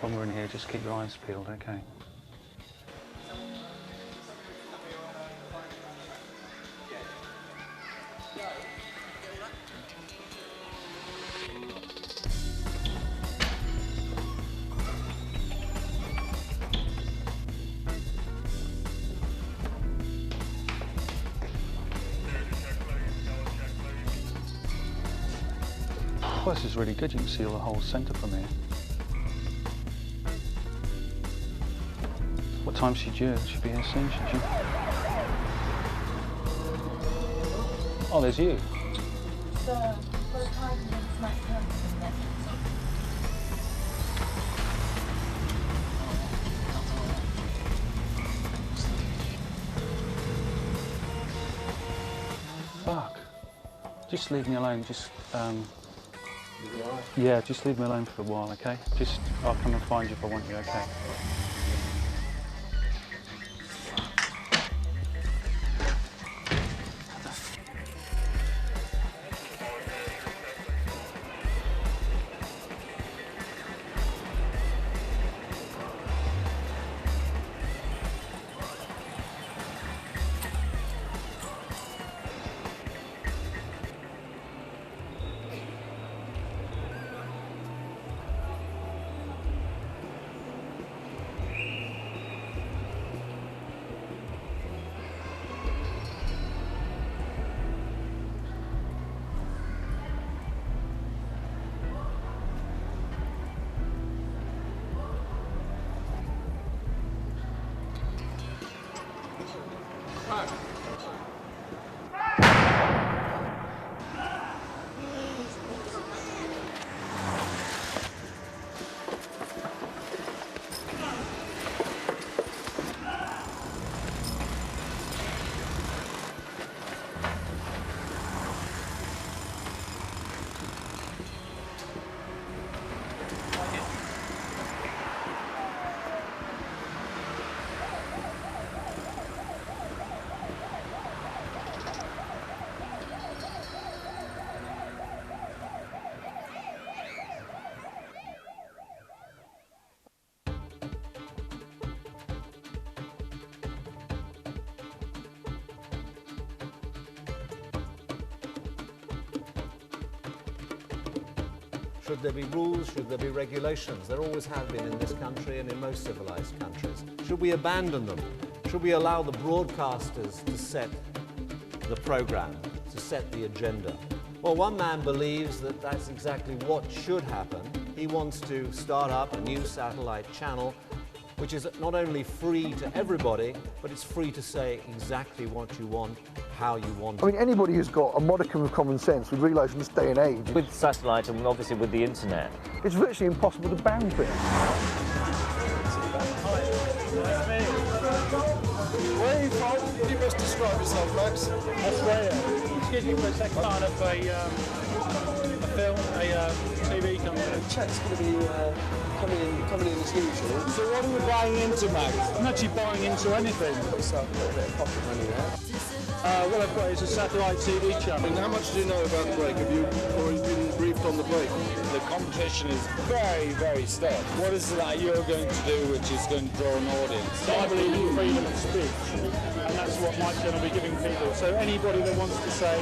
When we're in here, just keep your eyes peeled, okay? Well, this is really good. You can see the whole centre from here. What time should you? Should be here soon, should you? Oh, there's you. Fuck. Just leave me alone. Yeah, just leave me alone for a while, okay? I'll come and find you if I want you, okay? Should there be rules? Should there be regulations? There always have been in this country and in most civilized countries. Should we abandon them? Should we allow the broadcasters to set the program, to set the agenda? Well, one man believes that that's exactly what should happen. He wants to start up a new satellite channel which is not only free to everybody, but it's free to say exactly what you want, how you want it. I mean, anybody who's got a modicum of common sense would realise in this day and age... With satellite and obviously with the internet, it's virtually impossible to ban things. Where are you from? You must describe yourself, Max. Australia. Excuse me for a second. Part of a film, a TV company. The check's going to be coming in as usual. So what are you buying into, Max? I'm actually buying into anything. It's a little bit of pocket money there. What I've got is a satellite TV channel. And how much do you know about the break? Have you been briefed on the break? The competition is very, very stiff. What is it that you're going to do which is going to draw an audience? So I believe in freedom of speech, and that's what my channel will be giving people. So anybody that wants to say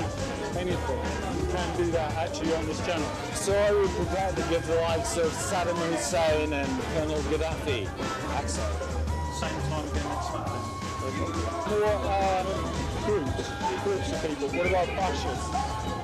anything can do that actually on this channel. So are we prepared to give the likes of Saddam Hussein and Colonel Gaddafi access? Same time again next Saturday. More groups of people. What about fascists?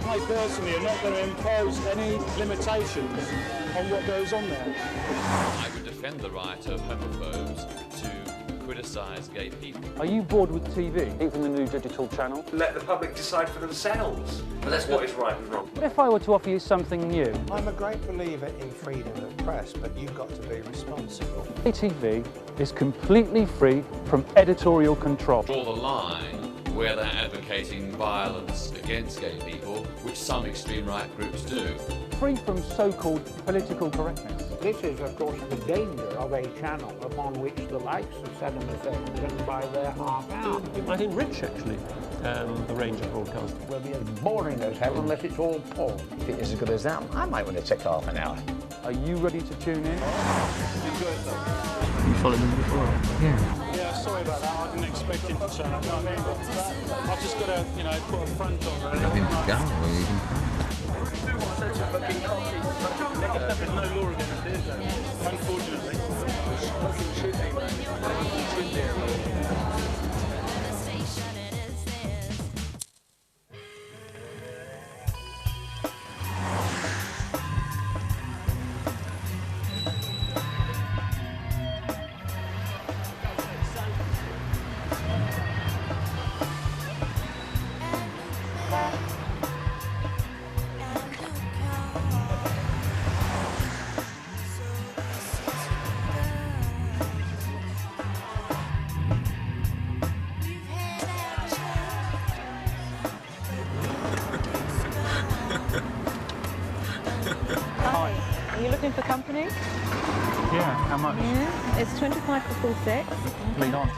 I personally am not going to impose any limitations on what goes on there. I would defend the right of homophobes to criticise gay people. Are you bored with TV? Even the new digital channel? Let the public decide for themselves. But that's what is right and wrong. What if I were to offer you something new? I'm a great believer in freedom of press, but you've got to be responsible. TV is completely free from editorial control. Draw the line where they're advocating violence against gay people, which some extreme right groups do. Free from so-called political correctness. This is, of course, the danger of a channel upon which the likes of Saddam Hussein can buy their half out. It might enrich, actually, the range of broadcasting. It will be as boring as hell unless it's all porn. If it is as good as that, I might want to take half an hour. Are you ready to tune in? You followed them before? Yeah. Yeah, sorry about that. I didn't expect him to turn up. You know what I mean? But I've just got to, you know, put a front on. Really. Have him to go, or you can... There's no law against it, is there? Unfortunately. Are you looking for company? Yeah, how much? Yeah, it's 25 for full set. Lead on.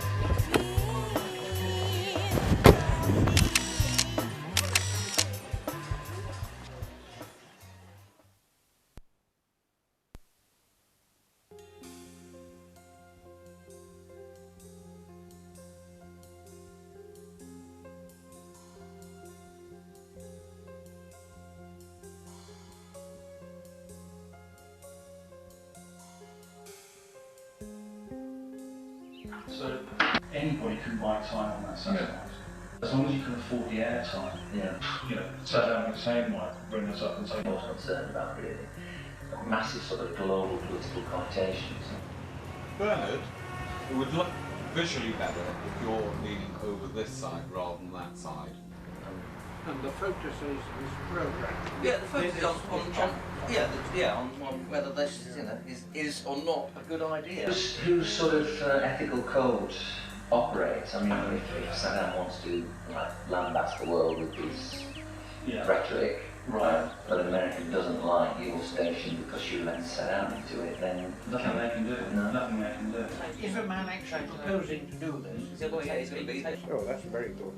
So anybody can buy time on that satellite. As long as you can afford the airtime. Yeah. You know, Saddam Hussein might bring us up and say, I'm most concerned about really massive sort of global political connotations. Bernard, it would look visually better if you're leaning over this side rather than that side. And the focus is programmed. Yeah, the focus is on whether this is or not a good idea. Whose sort of ethical code operates? I mean, if Saddam wants to lambast the world with his rhetoric, right, but America doesn't like your station because you let Saddam into it, then nothing they can do. No. Nothing they can do. Is a man actually proposing to do this? Oh, that's very good.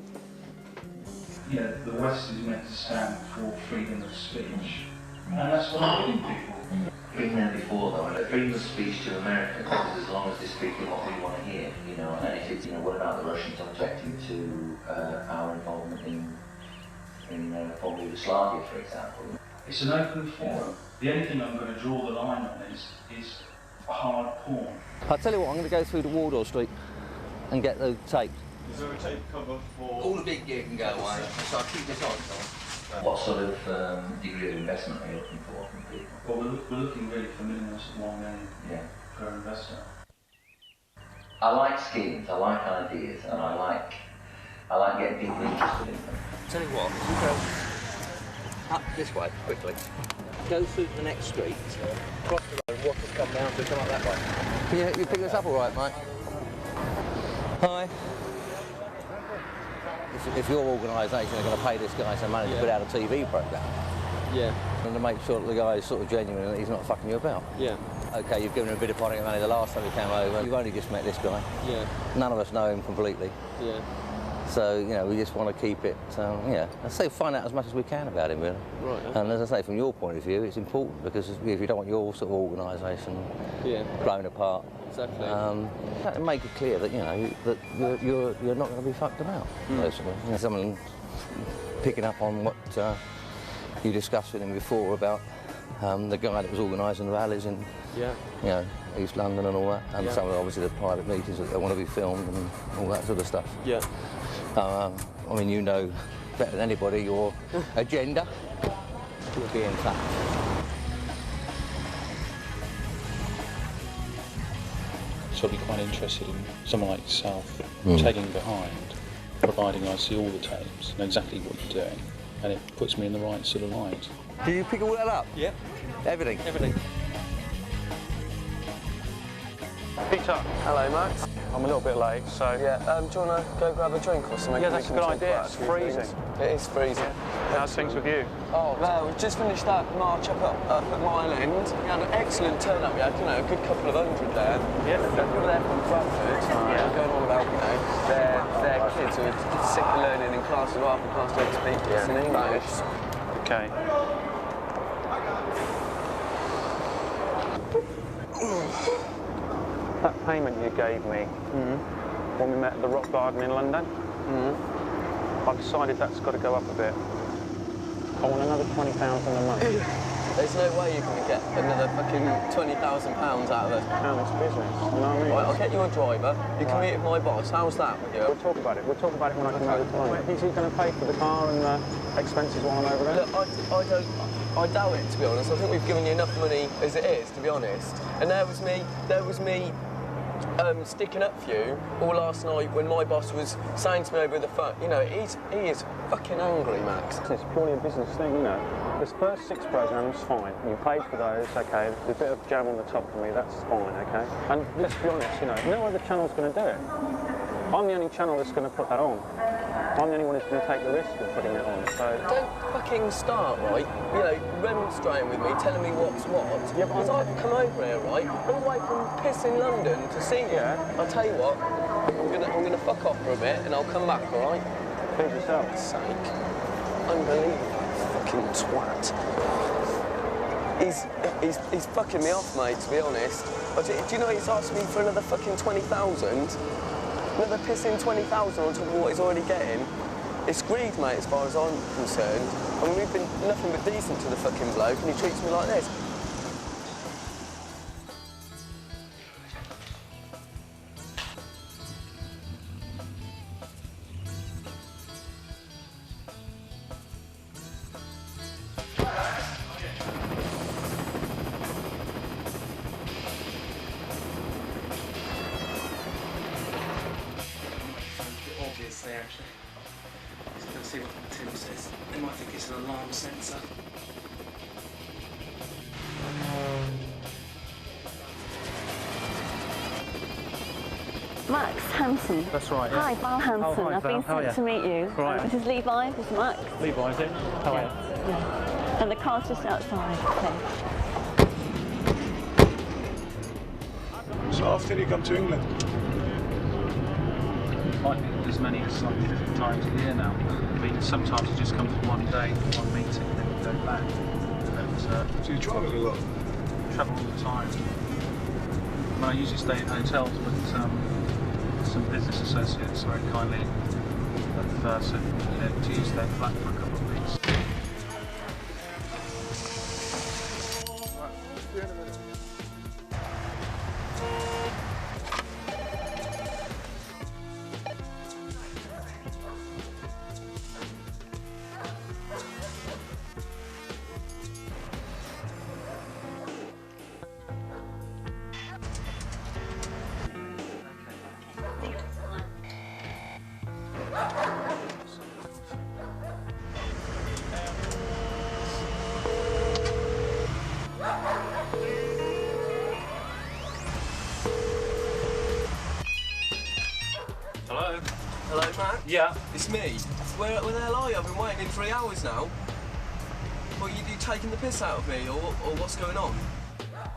You know, the West is meant to stand for freedom of speech, and that's what I'm getting people. Been there before though, freedom of speech to Americans is as long as they're speaking what we want to hear, you know, and if it's, you know, what about the Russians objecting to our involvement in former Yugoslavia, for example? It's an open forum. The only thing I'm going to draw the line on is hard porn. I'll tell you what, I'm going to go through to Wardour Street and get the tape. Is there a tape cover for... All the big gear can go away, so I'll keep this on. What sort of degree of investment are you looking for from people? Well, we're looking really for minimums of $1 million per investor. I like schemes, I like ideas, and I like getting people interested in them. Tell you what, you go up this way quickly, go through the next street, cross the road, watch us come down, so come up that way. You pick this up all right, mate? Hi. If your organisation are going to pay this guy some money to put out a TV programme, and to make sure that the guy is sort of genuine and he's not fucking you about. Okay, you've given him a bit of pocket money the last time he came over. You've only just met this guy. None of us know him completely. So, you know, we just want to keep it, I'd say find out as much as we can about him, really. Right. Okay. And as I say, from your point of view, it's important because if you don't want your sort of organisation blown apart, make it clear that, you know, that you're not going to be fucked about, basically. You know, someone picking up on what you discussed with him before about the guy that was organising the rallies in, you know, East London and all that, and some of obviously the private meetings that want to be filmed and all that sort of stuff. I mean, you know better than anybody your agenda. We'll be in touch. So I'd be quite interested in someone like yourself tagging behind, providing I see all the tapes, know exactly what you're doing, and it puts me in the right sort of light. Did you pick all that up? Yeah. Everything? Everything. Peter. Hello, Max. I'm a little bit late, so... Yeah, do you want to go grab a drink or something? Yeah, that's a good idea. It's freezing. It is freezing. How's things with you? Oh, no, we've just finished that march up at Mile End. We had an excellent turn-up. We had, you know, a good couple of hundred there. Yeah. People there from Bradford, going on about, you know, their kids who are sick of learning in class of art and class to speak in English. Okay. That payment you gave me when we met at the Rock Garden in London, I've decided that's got to go up a bit. I want another £20 in a month. There's no way you can get another fucking £20,000 out of it. It's business, you know what I mean? Right, I'll get you a driver. You can meet with my boss. How's that with you? We'll talk about it. We'll talk about it when I come over tonight. Is he going to pay for the car and the expenses while I'm over there? Look, I doubt it, to be honest. I think we've given you enough money as it is, to be honest. And there was me sticking up for you all last night when my boss was saying to me over the phone, you know, he is fucking angry, Max. It's purely a business thing, you know. This first 6 programmes, fine. You paid for those, okay. There's a bit of jam on the top for me, that's fine, okay. And let's be honest, you know, no other channel's going to do it. I'm the only channel that's going to put that on. I'm the only one who's going to take the risk of putting it on, so... Don't fucking start, right? You know, remonstrating with me, telling me what's what. Yeah, because I've come over here, right? All the way from piss in London to see you. I'll tell you what, I'm gonna fuck off for a bit and I'll come back, all right? Please yourself. For God's sake. Unbelievable. Fucking twat. He's fucking me off, mate, to be honest. Do you know he's asked me for another fucking 20,000? Another pissing 20,000 on top of what he's already getting. It's greed, mate, as far as I'm concerned. I mean, we've been nothing but decent to the fucking bloke, and he treats me like this. There actually. Just going to see what Tim says. They might think it's an alarm sensor. Max Hansen. That's right, yeah. Hi, Val Hansen. Oh, hi, I've been Val. sent to meet you. Right. This is Levi, this is Max. Levi, is it? How are you? Yeah. And the car's just outside. Okay. So often you come to England? I think as many as like 50 times a year now. I mean, sometimes you just come for one day, one meeting, and then you go back. But, so you travel a lot? Travel all the time. I mean, I usually stay in hotels, but some business associates very kindly have said, you know, to use their flat for a couple of weeks. Hello? Hello, Matt? Yeah? It's me. Where the hell are you? I've been waiting in 3 hours now. Well, you taking the piss out of me, or what's going on?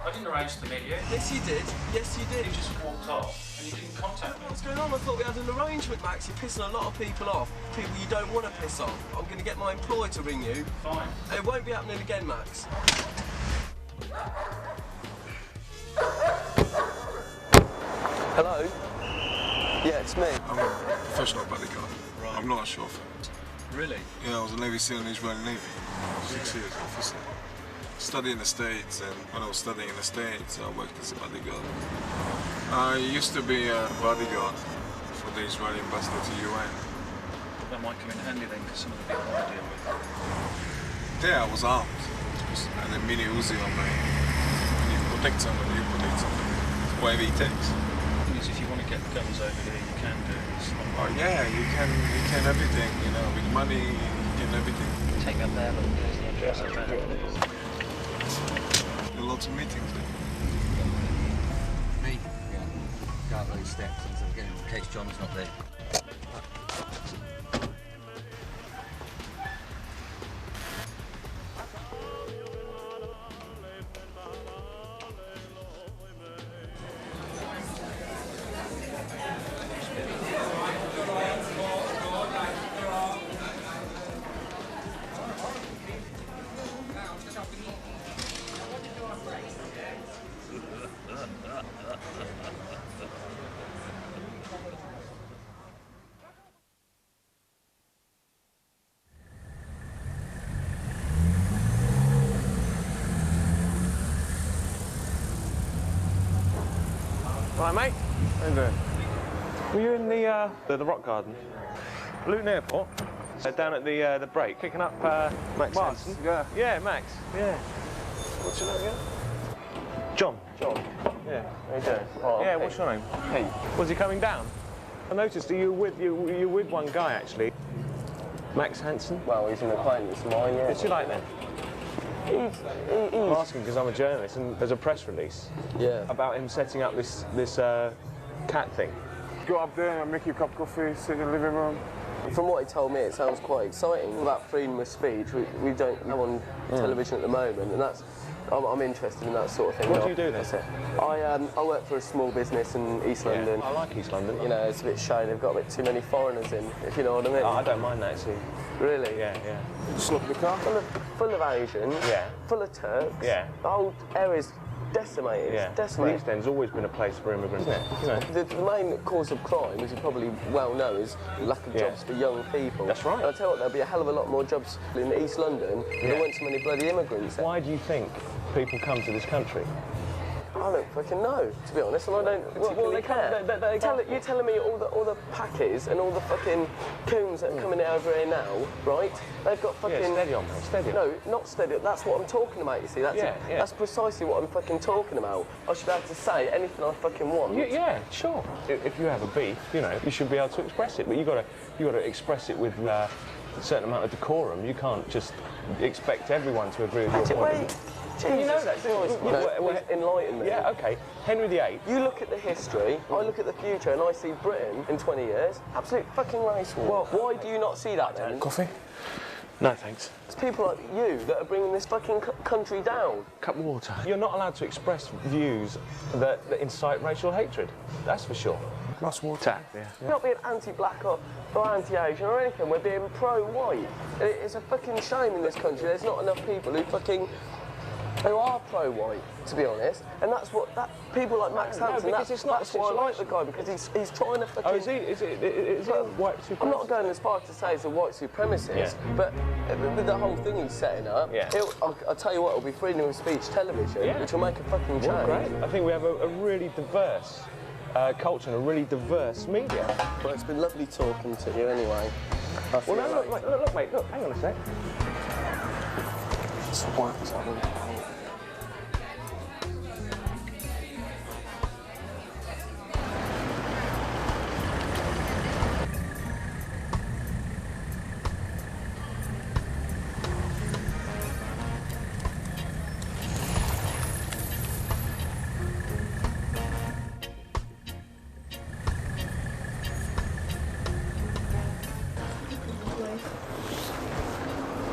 I didn't arrange to meet you. Yes, you did. Yes, you did. You just walked off and you didn't contact me. What's going on? I thought we had an arrangement, Max. You're pissing a lot of people off. People you don't want to piss off. I'm going to get my employer to ring you. Fine. It won't be happening again, Max. Hello? Yeah, it's me. I'm a professional bodyguard. Right. I'm not a chauffeur. Really? Yeah, I was a Navy SEAL in the Israeli Navy. 6 years officer. Studied in the States, and when I was studying in the States, I worked as a bodyguard. I used to be a bodyguard for the Israeli ambassador to UN. That might come in handy then, because some of the people I deal with. Yeah, I was armed. And a mini Uzi on me. When you protect somebody, you protect somebody. Whatever it takes. Because if you want to get guns over here, you can do. It's not Oh yeah, you can everything, you know, with money, you can everything. Take that there, but there's the address of that. There are lots of meetings there. Me? Yeah. Go up those steps in case John's not there. Hi, mate. How you doing? Were you in the rock garden? Luton Airport? Down at the break, picking up Max Hansen. Yeah. Yeah, Max. Yeah. What's your name again? John. John. Yeah. How you doing? Oh, Yeah, Pete. what's your name? Pete. Was he coming down? I noticed that you were with one guy, actually. Max Hansen? Well, he's an acquaintance of mine, yeah. What's he like then? I'm asking because I'm a journalist and there's a press release about him setting up this cat thing. Go up there and make you a cup of coffee, sit in the living room. From what he told me, it sounds quite exciting. About freedom of speech, we don't have on television at the moment, and that's I'm interested in that sort of thing. What do you do then? I work for a small business in East London. I like East London. You know, it's a bit shy. They've got a bit too many foreigners in, if you know what I mean. Oh, I don't mind that, actually. Really? Yeah, yeah. Just look at the car. Full of Asians. Yeah. Full of Turks. Yeah. The whole area's decimated. Yeah. It's decimated. The East End's always been a place for immigrants, isn't it? You know. The main cause of crime, as you probably well know, is lack of jobs for young people. That's right. And I tell you what, there'll be a hell of a lot more jobs in East London if there weren't so many bloody immigrants. Why do you think people come to this country? I don't fucking know, to be honest, and I don't particularly care. You're telling me all the packers and all the fucking coons that are coming over here now, right? They've got fucking... Yeah, steady on, mate, steady on. No, not steady. That's what I'm talking about, you see. That's precisely what I'm fucking talking about. I should be able to say anything I fucking want. Yeah, sure. If you have a beef, you know, you should be able to express it, but you got to express it with a certain amount of decorum. You can't just expect everyone to agree with your point. Jesus you know that, Christ, enlighten me. Yeah, okay. Henry VIII. You look at the history, I look at the future, and I see Britain in 20 years. Absolute fucking race war. Well, why do you not see that then? Coffee? No, thanks. It's people like you that are bringing this fucking country down. Cup of water. You're not allowed to express views that incite racial hatred. That's for sure. Glass water. Yeah. We're not being anti-black or anti-Asian or anything. We're being pro-white. It's a fucking shame in this country. There's not enough people who are pro-white, to be honest, and that's what people like Max Hansen. That's why I like the guy, because he's trying to fucking. Oh, is he a white supremacist? I'm not going as far to say he's a white supremacist, but with the whole thing he's setting up, I'll tell you what, it'll be freedom of speech television, which will make a fucking change. Well, great. I think we have a really diverse culture and a really diverse media. Well, it's been lovely talking to you anyway. Well, no, look, mate, hang on a sec. It's white.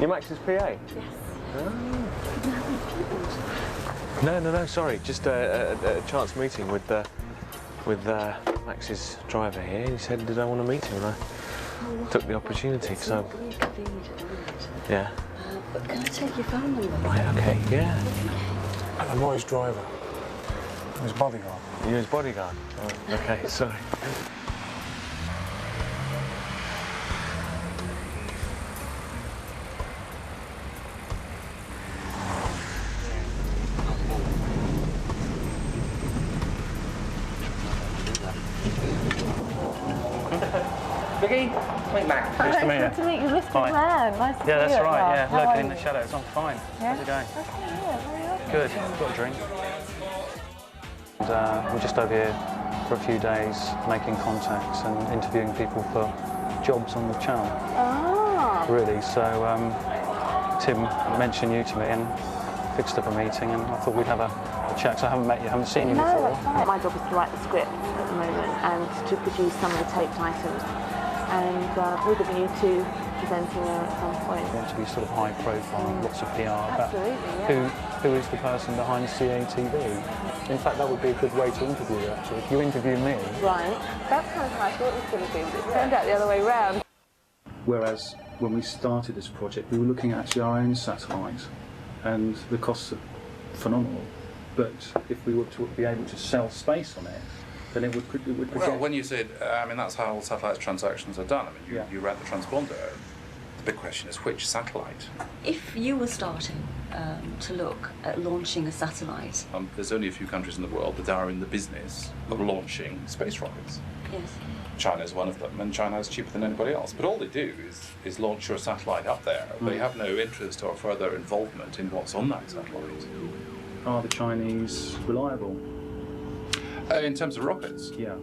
You're Max's PA? Yes. Oh. No, sorry. Just a chance meeting with Max's driver here. He said, did I want to meet him? And I took the opportunity, so... Yeah. But can I take your phone number? Right, okay, yeah. I'm not his driver. I'm his bodyguard. You're his bodyguard? Oh, okay, sorry. Vicky, meet Max. Nice to meet you. Nice to meet you, Mr. Blair. Nice to see you. Yeah, that's right. Yeah, How lurking are in the you? shadows. I'm fine. Yeah? How's it going? Okay, yeah, very well. Good. Got a drink. And, we're just over here for a few days, making contacts and interviewing people for jobs on the channel. Ah. Really. So Tim mentioned you to me and fixed up a meeting, and I thought we'd have a chat. So I haven't met you, haven't seen you No, before. that's fine. My job is to write the script at the moment and to produce some of the taped items. And with a view to presenting them at some point. You want to be sort of high profile, lots of PR. Absolutely, yeah. Who is the person behind CATV? In fact, that would be a good way to interview you, actually. If you interview me... Right. That's kind of nice. What was going to be? It turned out the other way round. Whereas when we started this project, we were looking at actually our own satellite, and the costs are phenomenal. But if we were to be able to sell space on it, then it would project. Well, when you said, I mean, that's how all satellite transactions are done. I mean, you rent the transponder. The question is which satellite? If you were starting to look at launching a satellite... There's only a few countries in the world that are in the business of launching space rockets. Yes. China is one of them, and China is cheaper than anybody else. But all they do is launch your satellite up there. They have no interest or further involvement in what's on that satellite. Are the Chinese reliable? In terms of rockets? Yeah.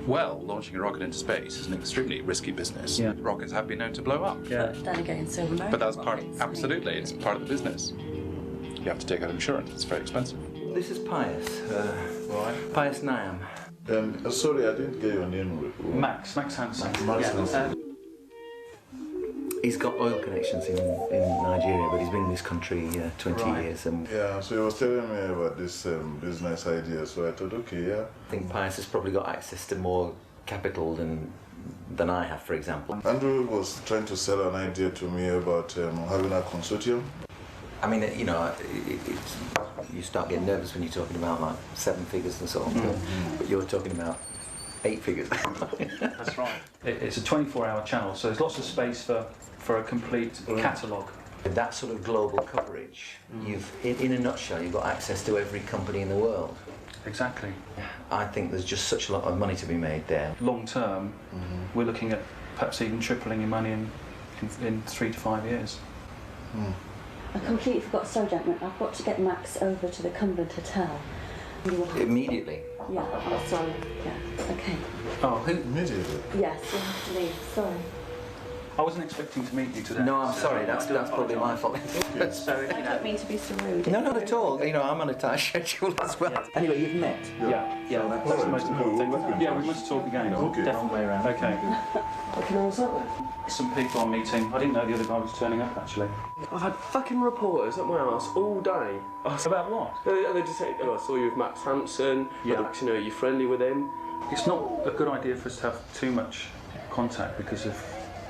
Well, launching a rocket into space is an extremely risky business. Yeah. Rockets have been known to blow up. Yeah. But then again, so American But that's part rockets, absolutely, it's part of the business. You have to take out insurance, it's very expensive. This is Pius. Right. Pius Niam. Sorry, I didn't get your name. Max Hansen. He's got oil connections in Nigeria, but he's been in this country 20 years. Yeah, so he was telling me about this business idea, so I thought, okay, yeah. I think Pius has probably got access to more capital than I have, for example. Andrew was trying to sell an idea to me about having a consortium. I mean, you know, you start getting nervous when you're talking about like 7 figures and so on, but you're talking about 8 figures. That's right. It's a 24-hour channel, so there's lots of space for a complete catalogue. With that sort of global coverage, you've, in a nutshell, you've got access to every company in the world. Exactly. I think there's just such a lot of money to be made there. Long term, we're looking at perhaps even tripling your money in 3 to 5 years. I completely forgot, sorry gentlemen, I've got to get Max over to the Cumberland Hotel. Immediately? Yeah, oh, sorry. Yeah, okay. Oh, who? Immediately? Yes, you have to leave, sorry. I wasn't expecting to meet you today. No, I'm sorry, that's probably my fault. I don't mean to be so rude. No, not at all. You know, I'm on a tight schedule as well. Anyway, you've met? Yeah, that's the most important thing. Yeah, we must talk again. Definitely. Okay. Some people I'm meeting. I didn't know the other guy was turning up, actually. I've had fucking reporters at my house all day. About what? They just say, oh, I saw you with Max Hansen. Yeah. You know, you're friendly with him. It's not a good idea for us to have too much contact because of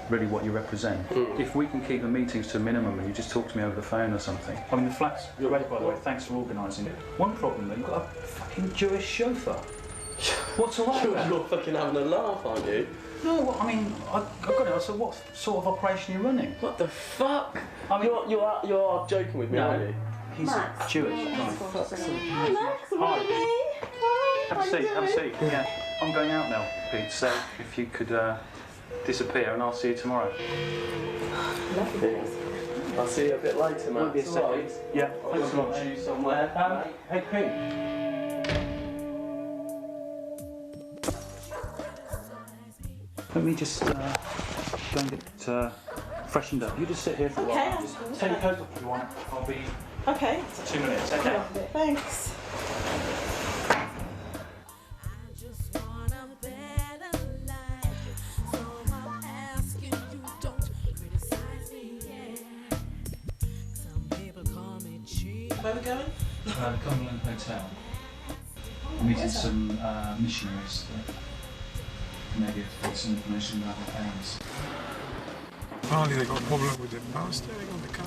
really what you represent. If we can keep the meetings to a minimum and you just talk to me over the phone or something. I mean, the flat's great, by the way. Thanks for organising it. One problem, though, you've got a fucking Jewish chauffeur. What's all that about? You're fucking having a laugh, aren't you? No, well, I mean, I've got it. I said, what sort of operation are you running? What the fuck? I mean, you are joking with me, aren't you? He's Max. Jewish. Hi, Max. Hi. Have a seat, have a seat. Yeah. I'm going out now, Pete, so if you could disappear and I'll see you tomorrow. Lovely. I'll see you a bit later, Max. Be a second. Yeah, thanks so much. You somewhere. Hey, Pete. Let me just go and get freshened up. You just sit here for a while. Just take your coat off if you want. I'll be 2 minutes, okay? Thanks. Where are we going? The Cumberland Hotel. I'm meeting some missionaries that maybe have to get some information about their parents. Apparently they got a problem with the power steering on the car.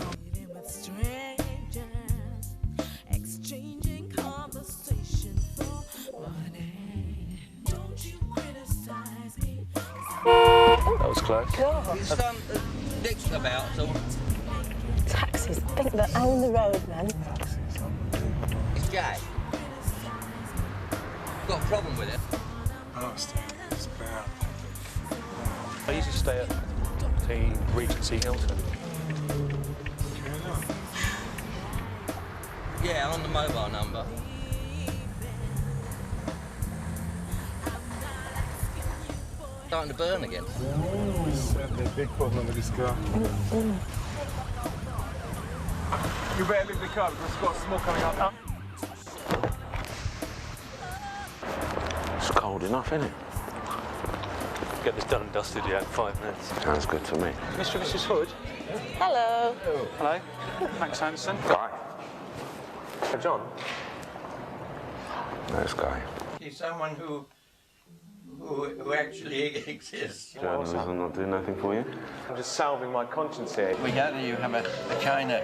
That was close. There's dicks about, so... Taxis, think they're on the road, man. It's gay. Got a problem with it? Power steering is bad. I usually stay at the Regency Hilton. Yeah, on the mobile number. Starting to burn again. Certainly a big problem with this car. You better leave the car because it's got smoke coming out. It's cold enough, isn't it? Get this done and dusted, yeah, in 5 minutes. Sounds good to me. Mr. and Mrs. Hood? Hello. Hello. Max Hansen. Guy. John? Nice guy. He's someone who actually exists. Journalism not doing nothing for you? I'm just salving my conscience here. We gather you have a China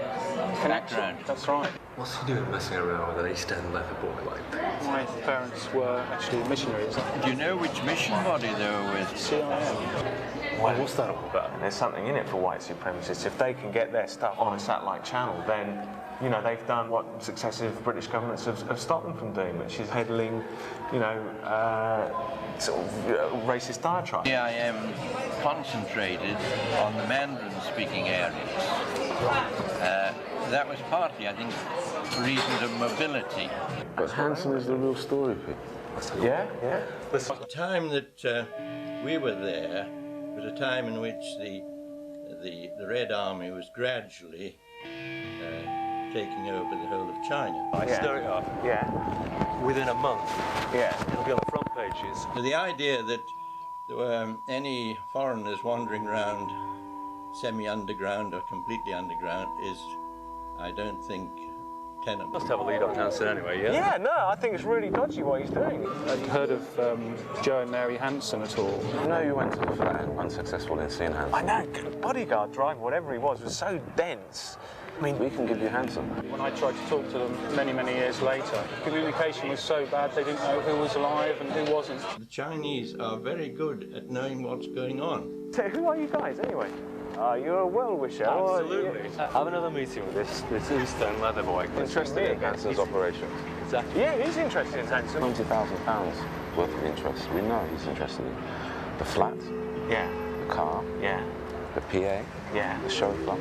Connection. That's right. What's he doing messing around with an East End leather boy like that? My parents were actually missionaries. Do you know which mission body they were with? CIM. Well, what's that all about? There's something in it for white supremacists. If they can get their stuff on a satellite channel, then, you know, they've done what successive British governments have stopped them from doing, which is peddling, you know, sort of racist diatribes. CIM concentrated on the Mandarin-speaking areas. That was partly, I think, for reasons of mobility. But Hanson is the real story, Pete. Yeah, yeah. The time that we were there was a time in which the Red Army was gradually taking over the whole of China. I stir it up. Yeah. Within a month. Yeah. It'll be on the front pages. So the idea that there were any foreigners wandering around semi-underground or completely underground is, I don't think, tenable. Must have a lead on Hanson anyway, yeah? Yeah, no, I think it's really dodgy what he's doing. Have you heard of Joe and Mary Hanson at all? I know you went to the flat and unsuccessful in seeing Hanson. I know, bodyguard driver, whatever he was so dense. I mean, we can give you Hanson. When I tried to talk to them many years later, communication was so bad they didn't know who was alive and who wasn't. The Chinese are very good at knowing what's going on. So who are you guys anyway? You're a well-wisher. Absolutely. Have another meeting with this East End leather boy. Interested in Hanson's operation? Exactly. Yeah, he's interested in Hanson. £20,000 worth of interest. We know he's interested in the flat. Yeah. The car. Yeah. The PA. Yeah. The chauffeur.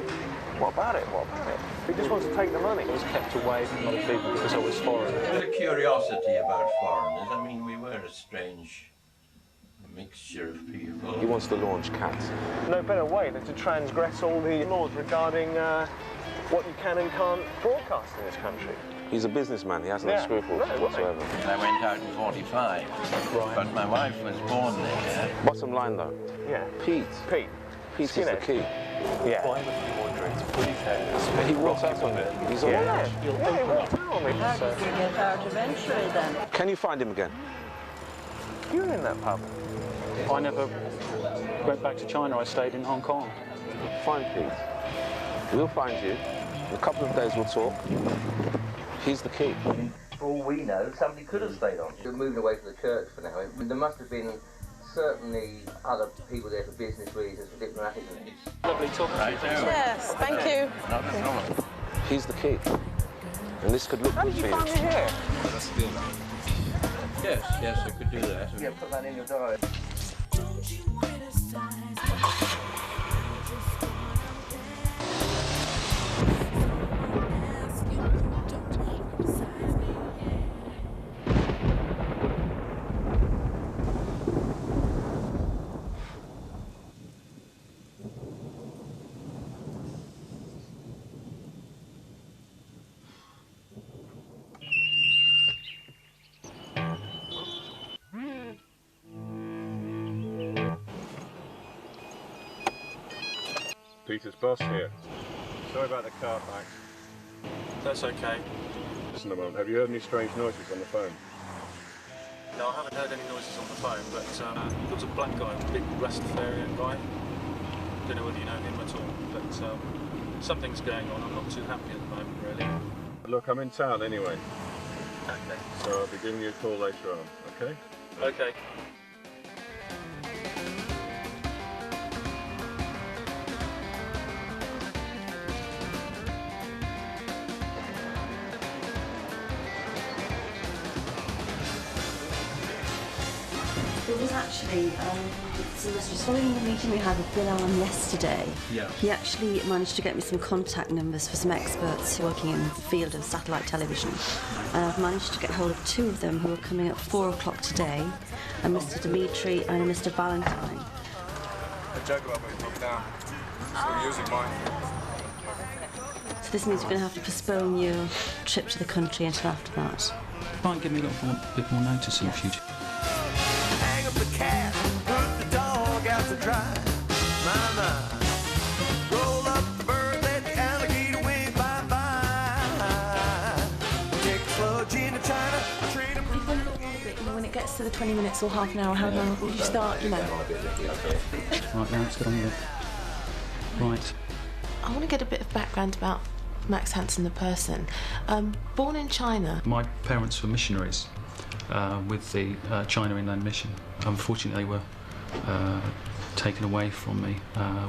What about it? What about it? He just wants to take the money. I was kept away from other people because I was foreign. There's a curiosity about foreigners. I mean, we were a strange mixture of people. He wants to launch CAT. No better way than to transgress all the laws regarding what you can and can't broadcast in this country. He's a businessman. He has no scruples whatsoever. I went out in 45, but my wife was born there. Bottom line, though. Yeah. Pete. Pete's the key. Yeah. Buy him a few more drinks, put his head. He walks out on it. He's all right. He walked out on me. How did you get out eventually then? Can you find him again? You were in that pub. I never went back to China. I stayed in Hong Kong. Find Pete. We'll find you. In a couple of days we'll talk. He's the key. For all we know, somebody could have stayed on. We're moving away from the church for now. There must have been certainly other people there for business reasons, for diplomatic reasons. Lovely talking to you. Yes, thank you. Not a problem. He's the key. And this could look good for you. How did you find me here? That's the deal. Yes, I could do that. Yeah, put that in your diary. Peter's boss here. Sorry about the car, Max. That's okay. Listen a moment, have you heard any strange noises on the phone? No, I haven't heard any noises on the phone, but there was a black guy, a big Rastafarian guy. Don't know whether you know him at all, but something's going on. I'm not too happy at the moment, really. Look, I'm in town anyway, Okay. so I'll be giving you a call later on, okay? Okay. It was actually, so this was following the meeting we had with Bill Allen yesterday. Yeah. He actually managed to get me some contact numbers for some experts working in the field of satellite television. And I've managed to get hold of two of them who are coming at 4 o'clock today, a Mr. Dimitri and a Mr. Valentine. A Jaguar was knocked down, so we're using mine. So this means you're going to have to postpone your trip to the country until after that. Might give me a little bit more notice in the future. Hang up the cat, put the dog out to dry. My. Roll up the bird, let the alligator wave bye-bye. Take a sludge into China, trade a When it gets to the 20 minutes or half an hour, how long you start, you know. Right, now let's get on with it. Right. I want to get a bit of background about Max Hansen the person. Born in China. My parents were missionaries with the China Inland Mission. Unfortunately, they were taken away from me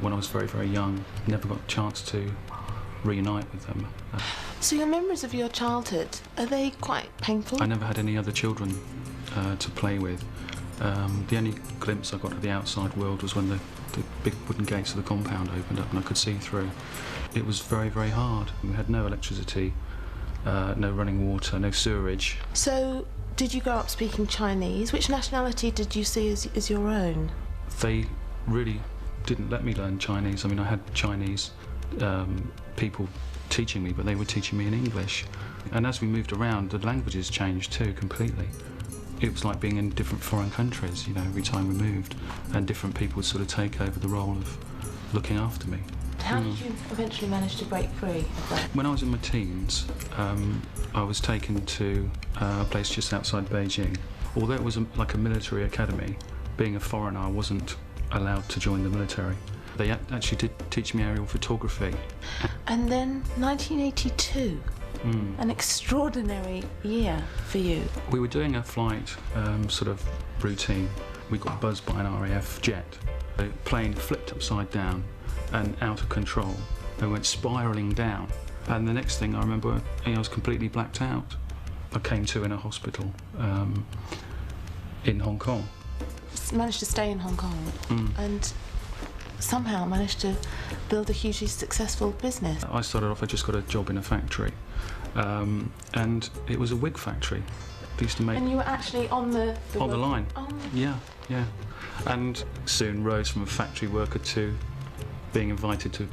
when I was very, very young. Never got a chance to reunite with them. So your memories of your childhood, are they quite painful? I never had any other children to play with. The only glimpse I got of the outside world was when the big wooden gates of the compound opened up and I could see through. It was very, very hard. We had no electricity, no running water, no sewerage. So, did you grow up speaking Chinese? Which nationality did you see as your own? They really didn't let me learn Chinese. I mean, I had Chinese people teaching me, but they were teaching me in English. And as we moved around, the languages changed too, completely. It was like being in different foreign countries, you know, every time we moved, and different people would sort of take over the role of looking after me. How did you eventually manage to break free of that? When I was in my teens, I was taken to a place just outside Beijing. Although it was like a military academy, being a foreigner, I wasn't allowed to join the military. They actually did teach me aerial photography. And then 1982, an extraordinary year for you. We were doing a flight sort of routine. We got buzzed by an RAF jet. The plane flipped upside down and out of control. They went spiralling down. And the next thing I remember, I was completely blacked out. I came to in a hospital in Hong Kong. Managed to stay in Hong Kong and somehow managed to build a hugely successful business. I started off, I just got a job in a factory, and it was a wig factory. They used to make... And you were actually on the line. Oh. Yeah. And soon rose from a factory worker to being invited to,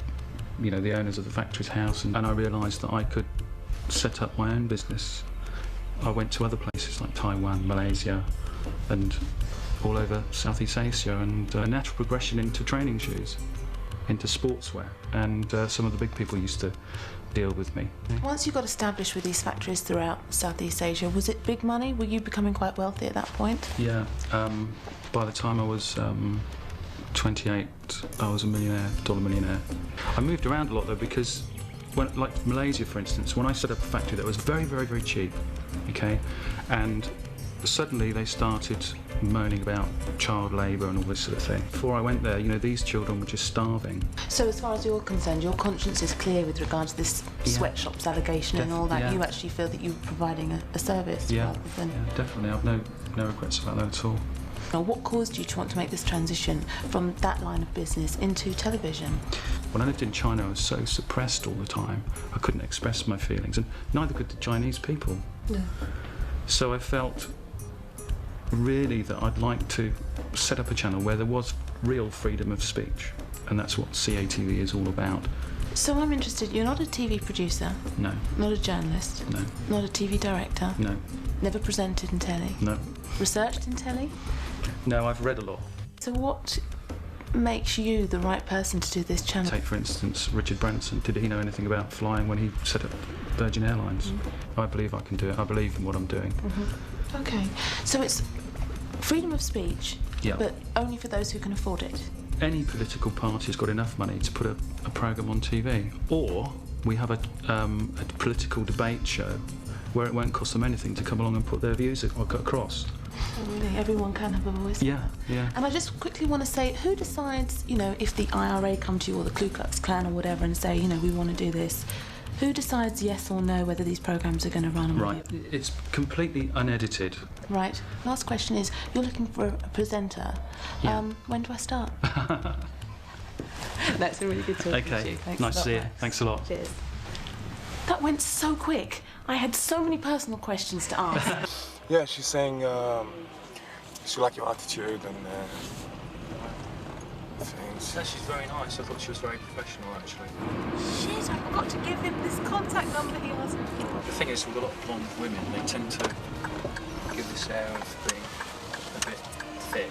you know, the owners of the factory's house, and I realised that I could set up my own business. I went to other places like Taiwan, Malaysia, and all over Southeast Asia, and a natural progression into training shoes, into sportswear, and some of the big people used to deal with me. Once you got established with these factories throughout Southeast Asia, was it big money? Were you becoming quite wealthy at that point? Yeah, by the time I was 28, I was a dollar millionaire. I moved around a lot though, because like Malaysia for instance, when I set up a factory that was very, very, very cheap, okay, and suddenly they started moaning about child labour and all this sort of thing. Before I went there, you know, these children were just starving. So as far as you're concerned, your conscience is clear with regards to this sweatshops allegation and all that. Yeah. You actually feel that you're providing a service rather than... Yeah, definitely. I've no regrets about that at all. Now, what caused you to want to make this transition from that line of business into television? When I lived in China, I was so suppressed all the time. I couldn't express my feelings, and neither could the Chinese people. No. So I felt really that I'd like to set up a channel where there was real freedom of speech, and that's what CATV is all about. So I'm interested, you're not a TV producer? No. Not a journalist? No. Not a TV director? No. Never presented in telly? No. Researched in telly? No, I've read a lot. So what makes you the right person to do this channel? Take, for instance, Richard Branson. Did he know anything about flying when he set up Virgin Airlines? I believe I can do it. I believe in what I'm doing. Okay, so it's freedom of speech, Yeah. but only for those who can afford it. Any political party's got enough money to put a programme on TV, or we have a political debate show where it won't cost them anything to come along and put their views across. Oh, really? Everyone can have a voice? Yeah. And I just quickly want to say, who decides, you know, if the IRA come to you or the Ku Klux Klan or whatever and say, you know, we want to do this, who decides yes or no whether these programmes are going to run? Right, it's completely unedited. Right. Last question is, you're looking for a presenter. Yeah. When do I start? That's a really good talking to you. Okay, Thanks nice a to lot, see you. Max. Thanks a lot. Cheers. That went so quick. I had so many personal questions to ask. Yeah, she's saying she liked your attitude and things. No, she's very nice. I thought she was very professional, actually. Shit, I forgot to give him this contact number he asked me. The thing is, with a lot of blonde women, they tend to give this air of being a bit thick.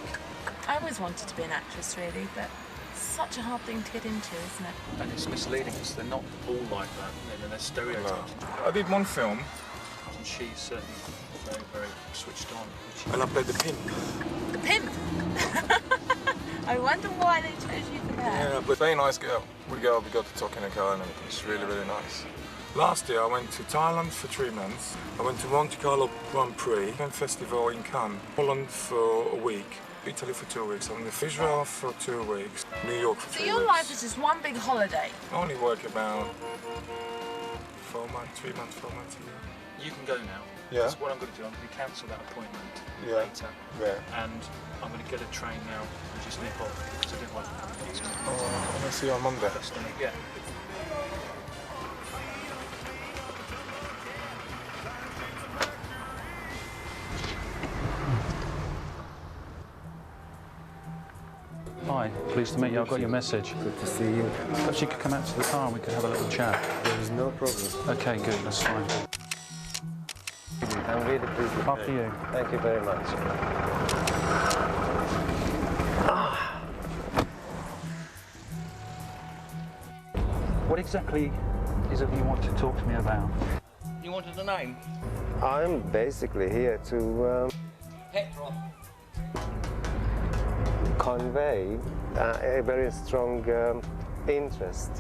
I always wanted to be an actress, really, but it's such a hard thing to get into, isn't it? And it's misleading because they're not all like that. They're stereotypes. I did one film. And she's certainly very, very switched on. And I played the pimp. The pimp? I wonder why they chose you for that. Yeah, but very nice girl. We got to talk in the car and everything. She's really, really nice. Last year I went to Thailand for 3 months. I went to Monte Carlo Grand Prix, film festival in Cannes, Holland for a week, Italy for 2 weeks, and Israel for 2 weeks, New York for 3 So weeks. your life is just one big holiday? I only work about 4 months, 3 months, 4 months a year. You can go now. Yeah. Because what I'm going to do, I'm going to cancel that appointment later. Yeah. And I'm going to get a train now and just nip off because I didn't like it. Oh, I'll see you on Monday. Yeah. Hi, pleased to meet you. I've got your message. Good to see you. Perhaps you could come out to the car and we could have a little chat. There is no problem. Okay, good, that's fine. I'm really pleased with After you. Thank you very much. What exactly is it you want to talk to me about? You wanted a name? I'm basically here to convey a very strong interest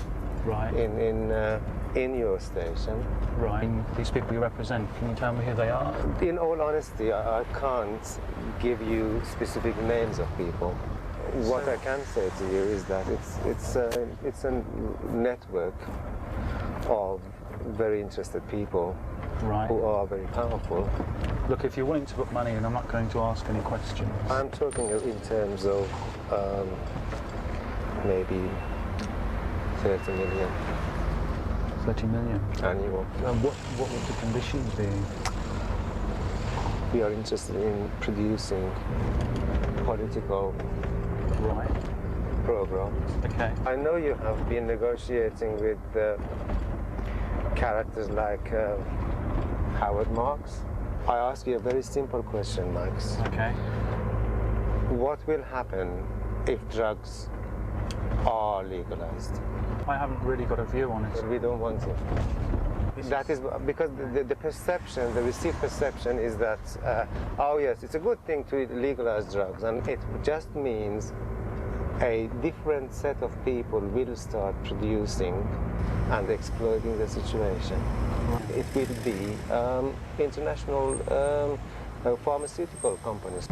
in your station. Right. These people you represent, can you tell me who they are? In all honesty, I can't give you specific names of people. What I can say to you is that it's a network of very interested people who are very powerful. Look, if you're willing to put money in, I'm not going to ask any questions. I'm talking in terms of maybe 30 million. 30 million? Annual. And what would the conditions be? We are interested in producing political programs. Okay. I know you have been negotiating with characters like Howard Marks. I ask you a very simple question, Max. Okay. What will happen if drugs are legalized? I haven't really got a view on it. We don't want it. That is because the perception, the received perception is that, oh yes, it's a good thing to legalize drugs, and it just means a different set of people will start producing and exploiting the situation. It will be international pharmaceutical companies.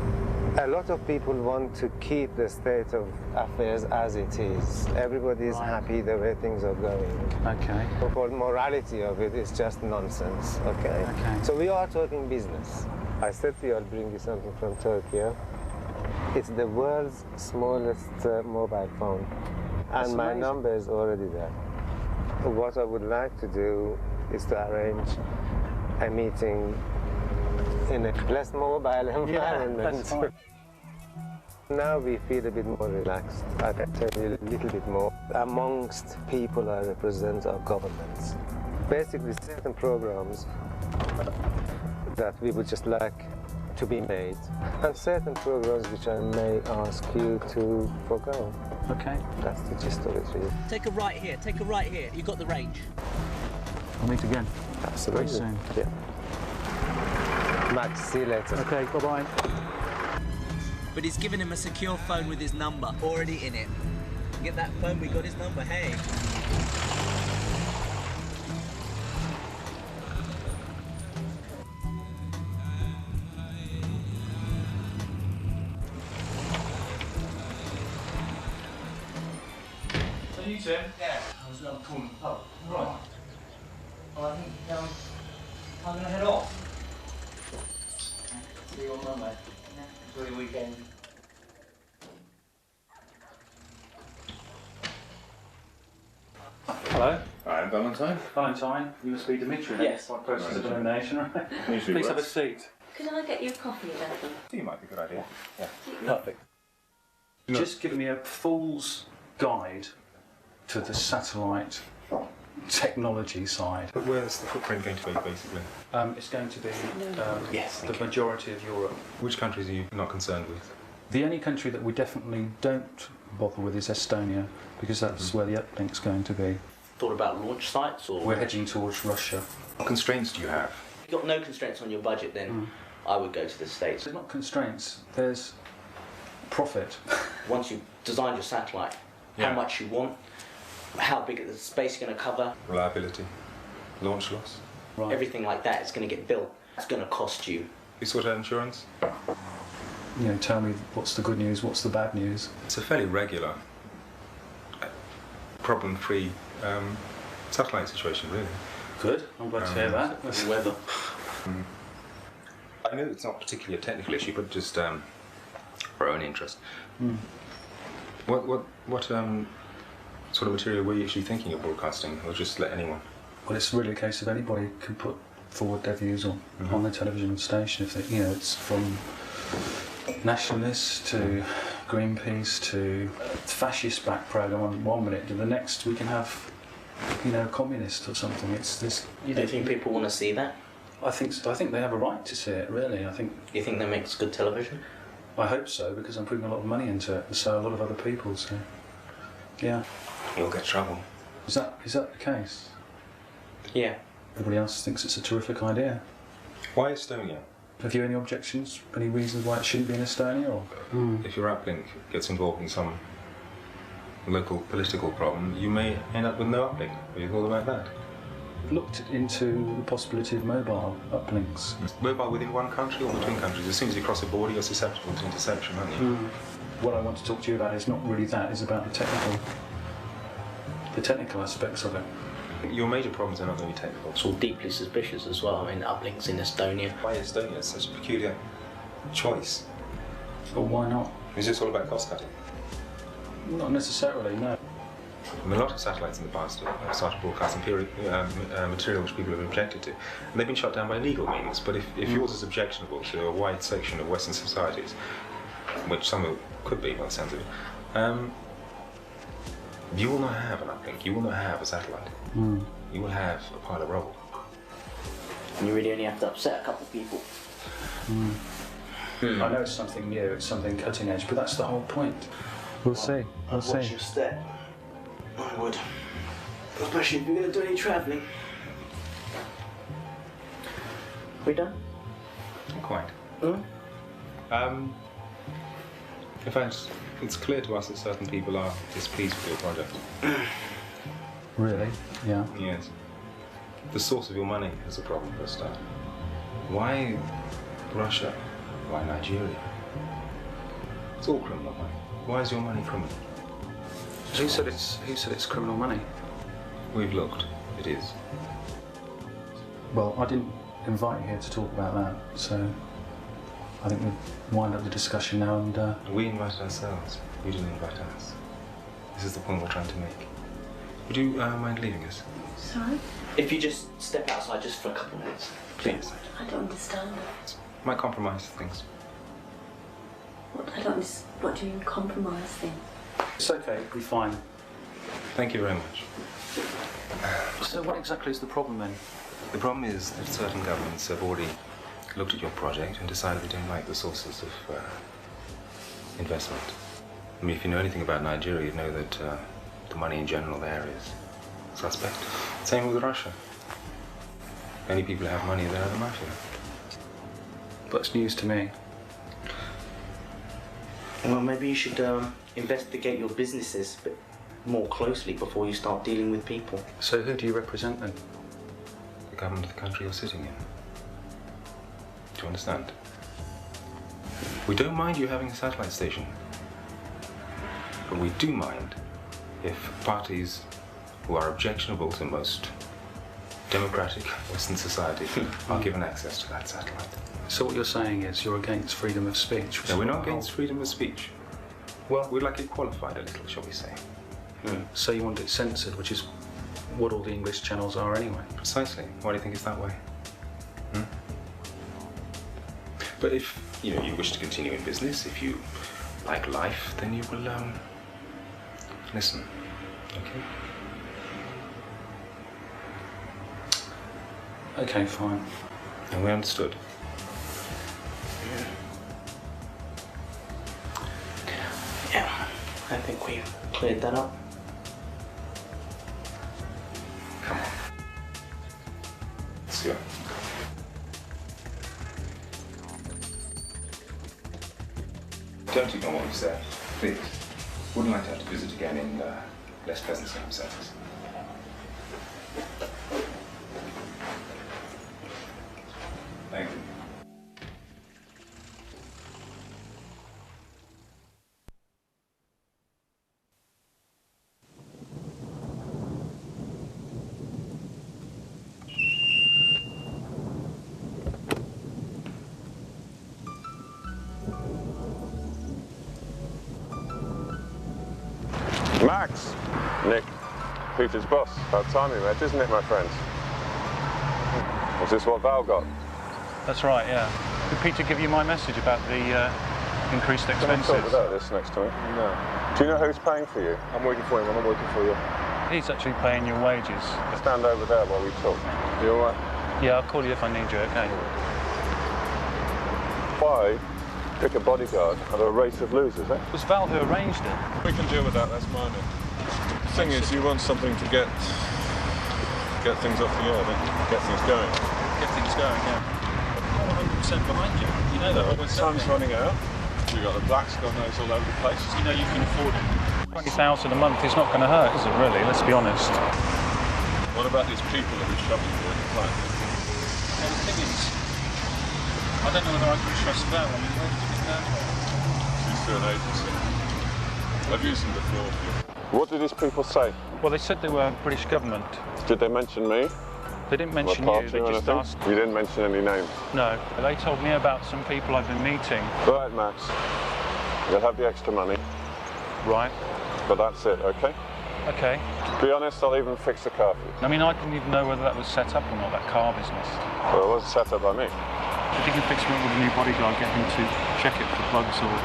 A lot of people want to keep the state of affairs as it is. Everybody is happy the way things are going. Okay. The whole morality of it is just nonsense, okay? So we are talking business. I said to you I'll bring you something from Tokyo. It's the world's smallest mobile phone. And my number is already there. What I would like to do is to arrange a meeting in a less mobile environment. That's fine. Now we feel a bit more relaxed. I can tell you a little bit more. Amongst people I represent are governments. Basically certain programs that we would just like to be made, and certain programs which I may ask you to forgo. Okay. That's the gist of it, really. Take a right here, take a right here. You've got the range. We'll meet again. Absolutely. Very soon. Yeah. Max, see you later. Okay, bye-bye. But he's given him a secure phone with his number already in it. Get that phone, we got his number, hey. So you Tim? Yeah. I was going to pull the pub. Right. Well, I think I'm going to head off. See you on Monday. Enjoy your weekend. Hello. I'm Valentine. Valentine, you must be Dimitri. Yes. By process of elimination, right? Usually Please have a works. seat. Could I get you a coffee, gentlemen? You might be a good idea. Yeah. Perfect. Just give me a fool's guide to the satellite technology side. But where's the footprint going to be, basically? It's going to be the majority of Europe. Which countries are you not concerned with? The only country that we definitely don't bother with is Estonia, because that's where the uplink's going to be. Thought about launch sites or? We're hedging towards Russia. What constraints do you have? If you've got no constraints on your budget, then I would go to the States. There's not constraints, there's profit. Once you've designed your satellite, how much you want, how big the space you're going to cover. Reliability. Launch loss. Right. Everything like that is going to get built. It's going to cost you. You sort out insurance? You know, tell me what's the good news, what's the bad news. It's a fairly regular, problem-free satellite situation, really. Good. I'm glad to hear that. The weather. I know it's not particularly a technical issue, but just for our own interest. Mm. What sort of material were you actually thinking of broadcasting, or just let anyone? Well, it's really a case of anybody can put forward their views on the television station. If they, you know, it's from nationalists to Greenpeace to fascist back program on 1 minute, to the next we can have, you know, communist or something. It's this. You don't think people want to see that? I think so. I think they have a right to see it. Really, I think. You think that makes good television? I hope so, because I'm putting a lot of money into it, and so a lot of other people. So, yeah. You'll get trouble. Is that the case? Yeah. Everybody else thinks it's a terrific idea. Why Estonia? Have you any objections? Any reasons why it shouldn't be in Estonia? Or if your uplink gets involved in some local political problem, you may end up with no uplink. Have you thought about that? Looked into the possibility of mobile uplinks. Mobile within one country or between countries? As soon as you cross a border, you're susceptible to interception, aren't you? What I want to talk to you about is not really that. It's about the technical aspects of it. Your major problems are not going to be technical. It's all deeply suspicious as well. I mean, uplinks in Estonia. Why Estonia is such a peculiar choice? Well, why not? Is this all about cost cutting? Not necessarily, no. I mean, a lot of satellites in the past have started broadcasting material which people have objected to. And they've been shut down by legal means. But if yours is objectionable to a wide section of Western societies, which some could be by the sounds of it, you will not have an uplink. You will not have a satellite. You will have a pile of rubble. And you really only have to upset a couple of people. I know it's something new, it's something cutting edge, but that's the whole point. We'll see. I'd watch your step. I would. Especially if you're going to do any travelling. We done? Not quite. In fact, it's clear to us that certain people are displeased with your project. Really? Yeah. Yes. The source of your money is a problem for a start. Why Russia? Why Nigeria? It's all criminal money. Why is your money criminal? Who said it's criminal money? We've looked. It is. Well, I didn't invite you here to talk about that, so I think we'll wind up the discussion now and... We invited ourselves. You didn't invite us. This is the point we're trying to make. Would you mind leaving us? Sorry? If you just step outside just for a couple of minutes. Please. I don't understand that. Might compromise things. What do you mean compromise things? It's okay, it'll be fine. Thank you very much. So what exactly is the problem then? The problem is that certain governments have already looked at your project and decided they don't like the sources of investment. I mean, if you know anything about Nigeria, you'd know that the money in general there is suspect. Same with Russia. Only people who have money there are the mafia. That's news to me. Well, maybe you should investigate your businesses a bit more closely before you start dealing with people. So who do you represent then? The government of the country you're sitting in. Do you understand? We don't mind you having a satellite station. But we do mind if parties who are objectionable to most democratic Western society are given access to that satellite. So what you're saying is you're against freedom of speech? No, we're not against freedom of speech. Well, we'd like it qualified a little, shall we say. So you want it censored, which is what all the English channels are anyway. Precisely. Why do you think it's that way? But if you wish to continue in business, if you like life, then you will listen. Okay? Okay, fine. And we understood. Yeah, I think we've cleared that up. Come on. Let's go. Don't ignore what we said, please. Wouldn't like to have to visit again in less pleasant circumstances. Thank you. Max! Nick, Peter's boss. About time you met, isn't it, my friends? Was this what Val got? That's right, yeah. Did Peter give you my message about the increased expenses? Can I talk without this next to me? No. Do you know who's paying for you? I'm working for him, I'm not working for you. He's actually paying your wages. Stand over there while we talk. You all right? Yeah, I'll call you if I need you, okay? Why pick a bodyguard out of a race of losers, eh? It was Val who arranged it. We can deal with that, that's minor. The thing is, you want something to get things off the air, don't you? Get things going. Get things going, yeah. I'm 100% behind you. You know that. When time's running out, you've got the blacks, God knows, all over the place. You know you can afford it. 20,000 a month is not going to hurt, is it really? Let's be honest. What about these people that we're shoving you in the plant? Well, the thing is, I don't know whether I can trust Val. I mean, where did you get that? She's through an agency. I've used them before. What did these people say? Well, they said they were British government. Did they mention me? They didn't mention you, they just asked. You didn't mention any names? No, they told me about some people I've been meeting. Right, Max. You'll have the extra money. Right. But that's it, okay? Okay. To be honest, I'll even fix the car for you. I mean, I didn't even know whether that was set up or not, that car business. Well, it wasn't set up by me. If you can fix me up with a new bodyguard, get him to check it for bugs or...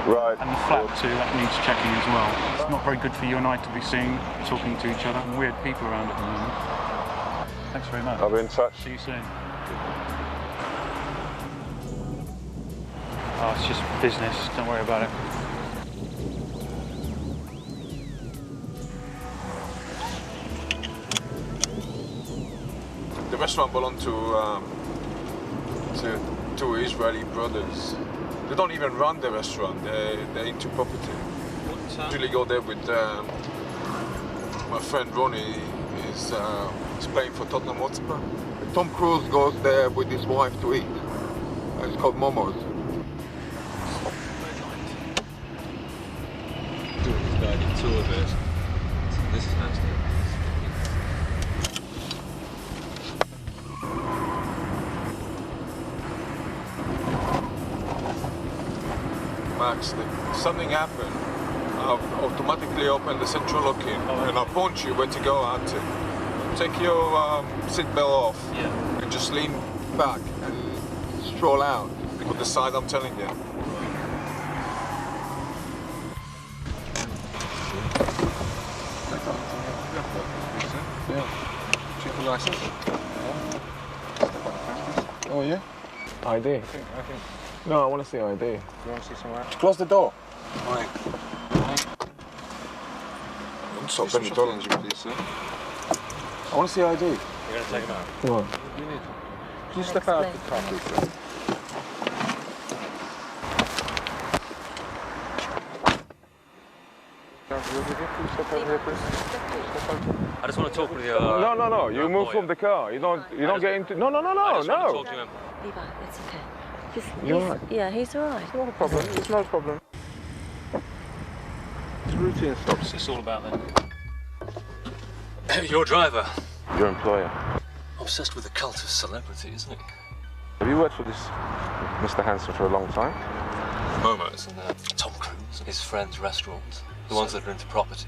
Right. And the flat too, that needs checking as well. It's not very good for you and I to be seen talking to each other. Weird people around at the moment. Thanks very much. I'll be in touch. See you soon. Oh, it's just business. Don't worry about it. The restaurant belonged to two Israeli brothers. They don't even run the restaurant. They're into property. Usually go there with my friend Ronnie. He's playing for Tottenham Hotspur. Tom Cruise goes there with his wife to eat. It's called Momo's. Doing this guided tour of it. This is nasty. Max, something happened. I'll automatically open the central lock-in and I'll point you where to go out to. Take your seatbelt off and just lean back and stroll out with the side I'm telling you. Yeah. Check the license. Oh, yeah? ID. I think. No, I want to see ID. You want to see somewhere? Close the door. Right. Stop any tolerance, please, sir. I want to see ID. You're going to take him out? What? Can you step out of the car, please, sir? I just want to talk with you. No. You move from the car. You don't get into. No. I just want to talk to him. Levi, it's okay. You're all right? Yeah, he's all right. It's not a problem. It's not a problem. It's routine stuff. What's this all about then? Your driver. Your employer. Obsessed with the cult of celebrity, isn't he? Have you worked for this Mr. Hanson for a long time? Momo's and Tom Cruise, his friends' restaurants. The ones that are into property.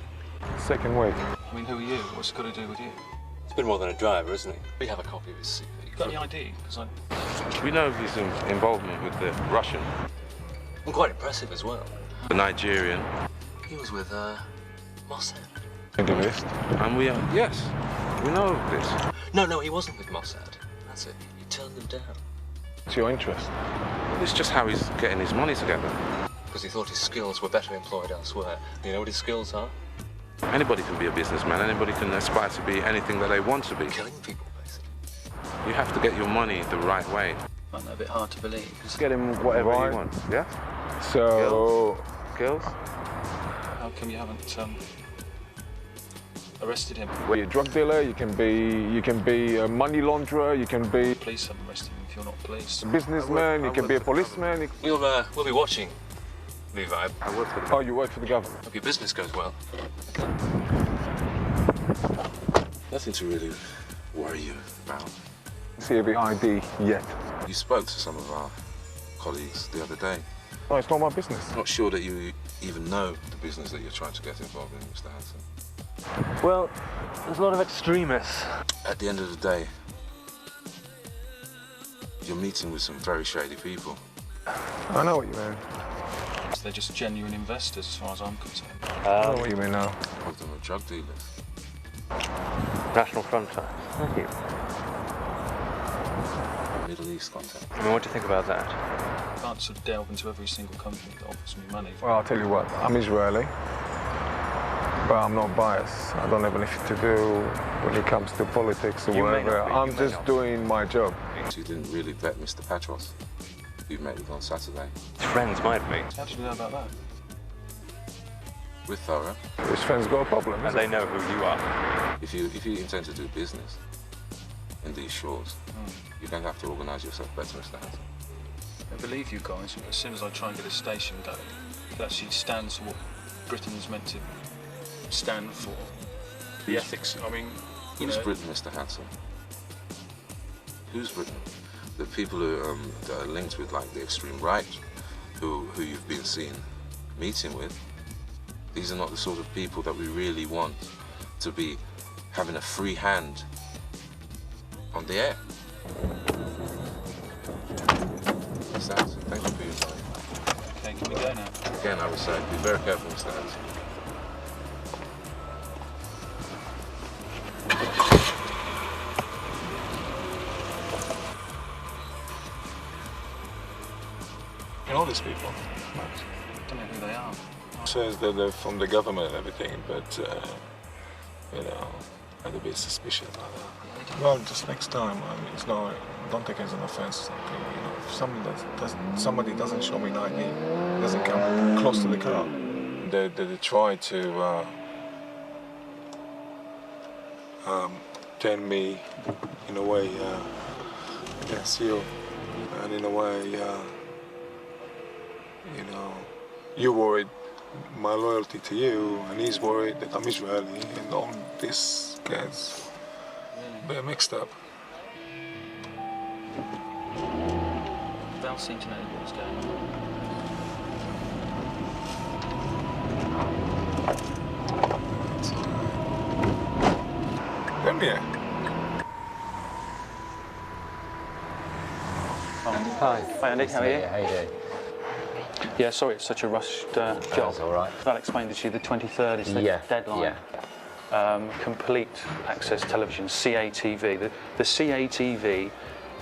Second week. I mean, who are you? What's it got to do with you? It's been more than a driver, isn't he? We have a copy of his CV. You got any ID? Because We know of his involvement with the Russian. And quite impressive as well. The Nigerian. He was with Mossad. Activist. And we are, yes, we know of this. No, he wasn't with Mossad. That's it. He turned them down. What's your interest? Well, it's just how he's getting his money together. Because he thought his skills were better employed elsewhere. You know what his skills are? Anybody can be a businessman. Anybody can aspire to be anything that they want to be. Killing people, basically. You have to get your money the right way. I know, a bit hard to believe. Just get him whatever he wants, yeah? So... Girls? How come you haven't arrested him. Well, you're a drug dealer, you can be a money launderer, you can be Police haven't arrested him if you're not police. a businessman, you can be a policeman. We'll be watching, Levi. I work for the government. Oh, you work for the government. Hope your business goes well. Nothing to really worry you about. See every ID yet. You spoke to some of our colleagues the other day. No, it's not my business. I'm not sure that you even know the business that you're trying to get involved in, Mr. Hanson. Well, there's a lot of extremists. At the end of the day, you're meeting with some very shady people. I know what you mean. They're just genuine investors as far as I'm concerned. I know what you mean now. All of them are drug dealers. National Front. Thank you. Middle East contact. I mean, what do you think about that? I can't sort of delve into every single company that offers me money. Well, I'll tell you what, I'm Israeli, but I'm not biased. I don't have anything to do when it comes to politics or whatever. I'm just doing my job. You didn't really vet Mr. Patros, who you met with on Saturday. His friends might be. How did you know about that? With Thorough. His friend's got a problem, And they know who you are. If you intend to do business in these shores, you're going to have to organise yourself better, Mr. Hanson. I believe you guys. As soon as I try and get a station going that actually stands for what Britain's meant to stand for. The ethics, I mean, Who's Britain, Mr. Hanson? Who's Britain? The people who that are linked with, like, the extreme right, who you've been seen meeting with, these are not the sort of people that we really want to be having a free hand on the air. Mr. Hanson, thank you for your time. Okay, can we go now? Again, I would say, be very careful, Mr. Hanson. You know these people? I don't know who they are. Says that they're from the government and everything, but, you know, I'm a bit suspicious about that. Well, just next time, I mean, it's not, don't take it as an offense or something, you know. If somebody doesn't show me an ID, doesn't come close to the car, they try to turn me, in a way, against you, and in a way, you know, you're worried my loyalty to you, and he's worried that I'm Israeli, and all this gets a bit mixed up. They'll seem to know what's going on. Come here. Hi. Hi, Andy. How are you? How you doing? Yeah, sorry, it's such a rushed job. That's all right. I'll explain to you. The 23rd is the deadline. Complete access television, CATV. The CATV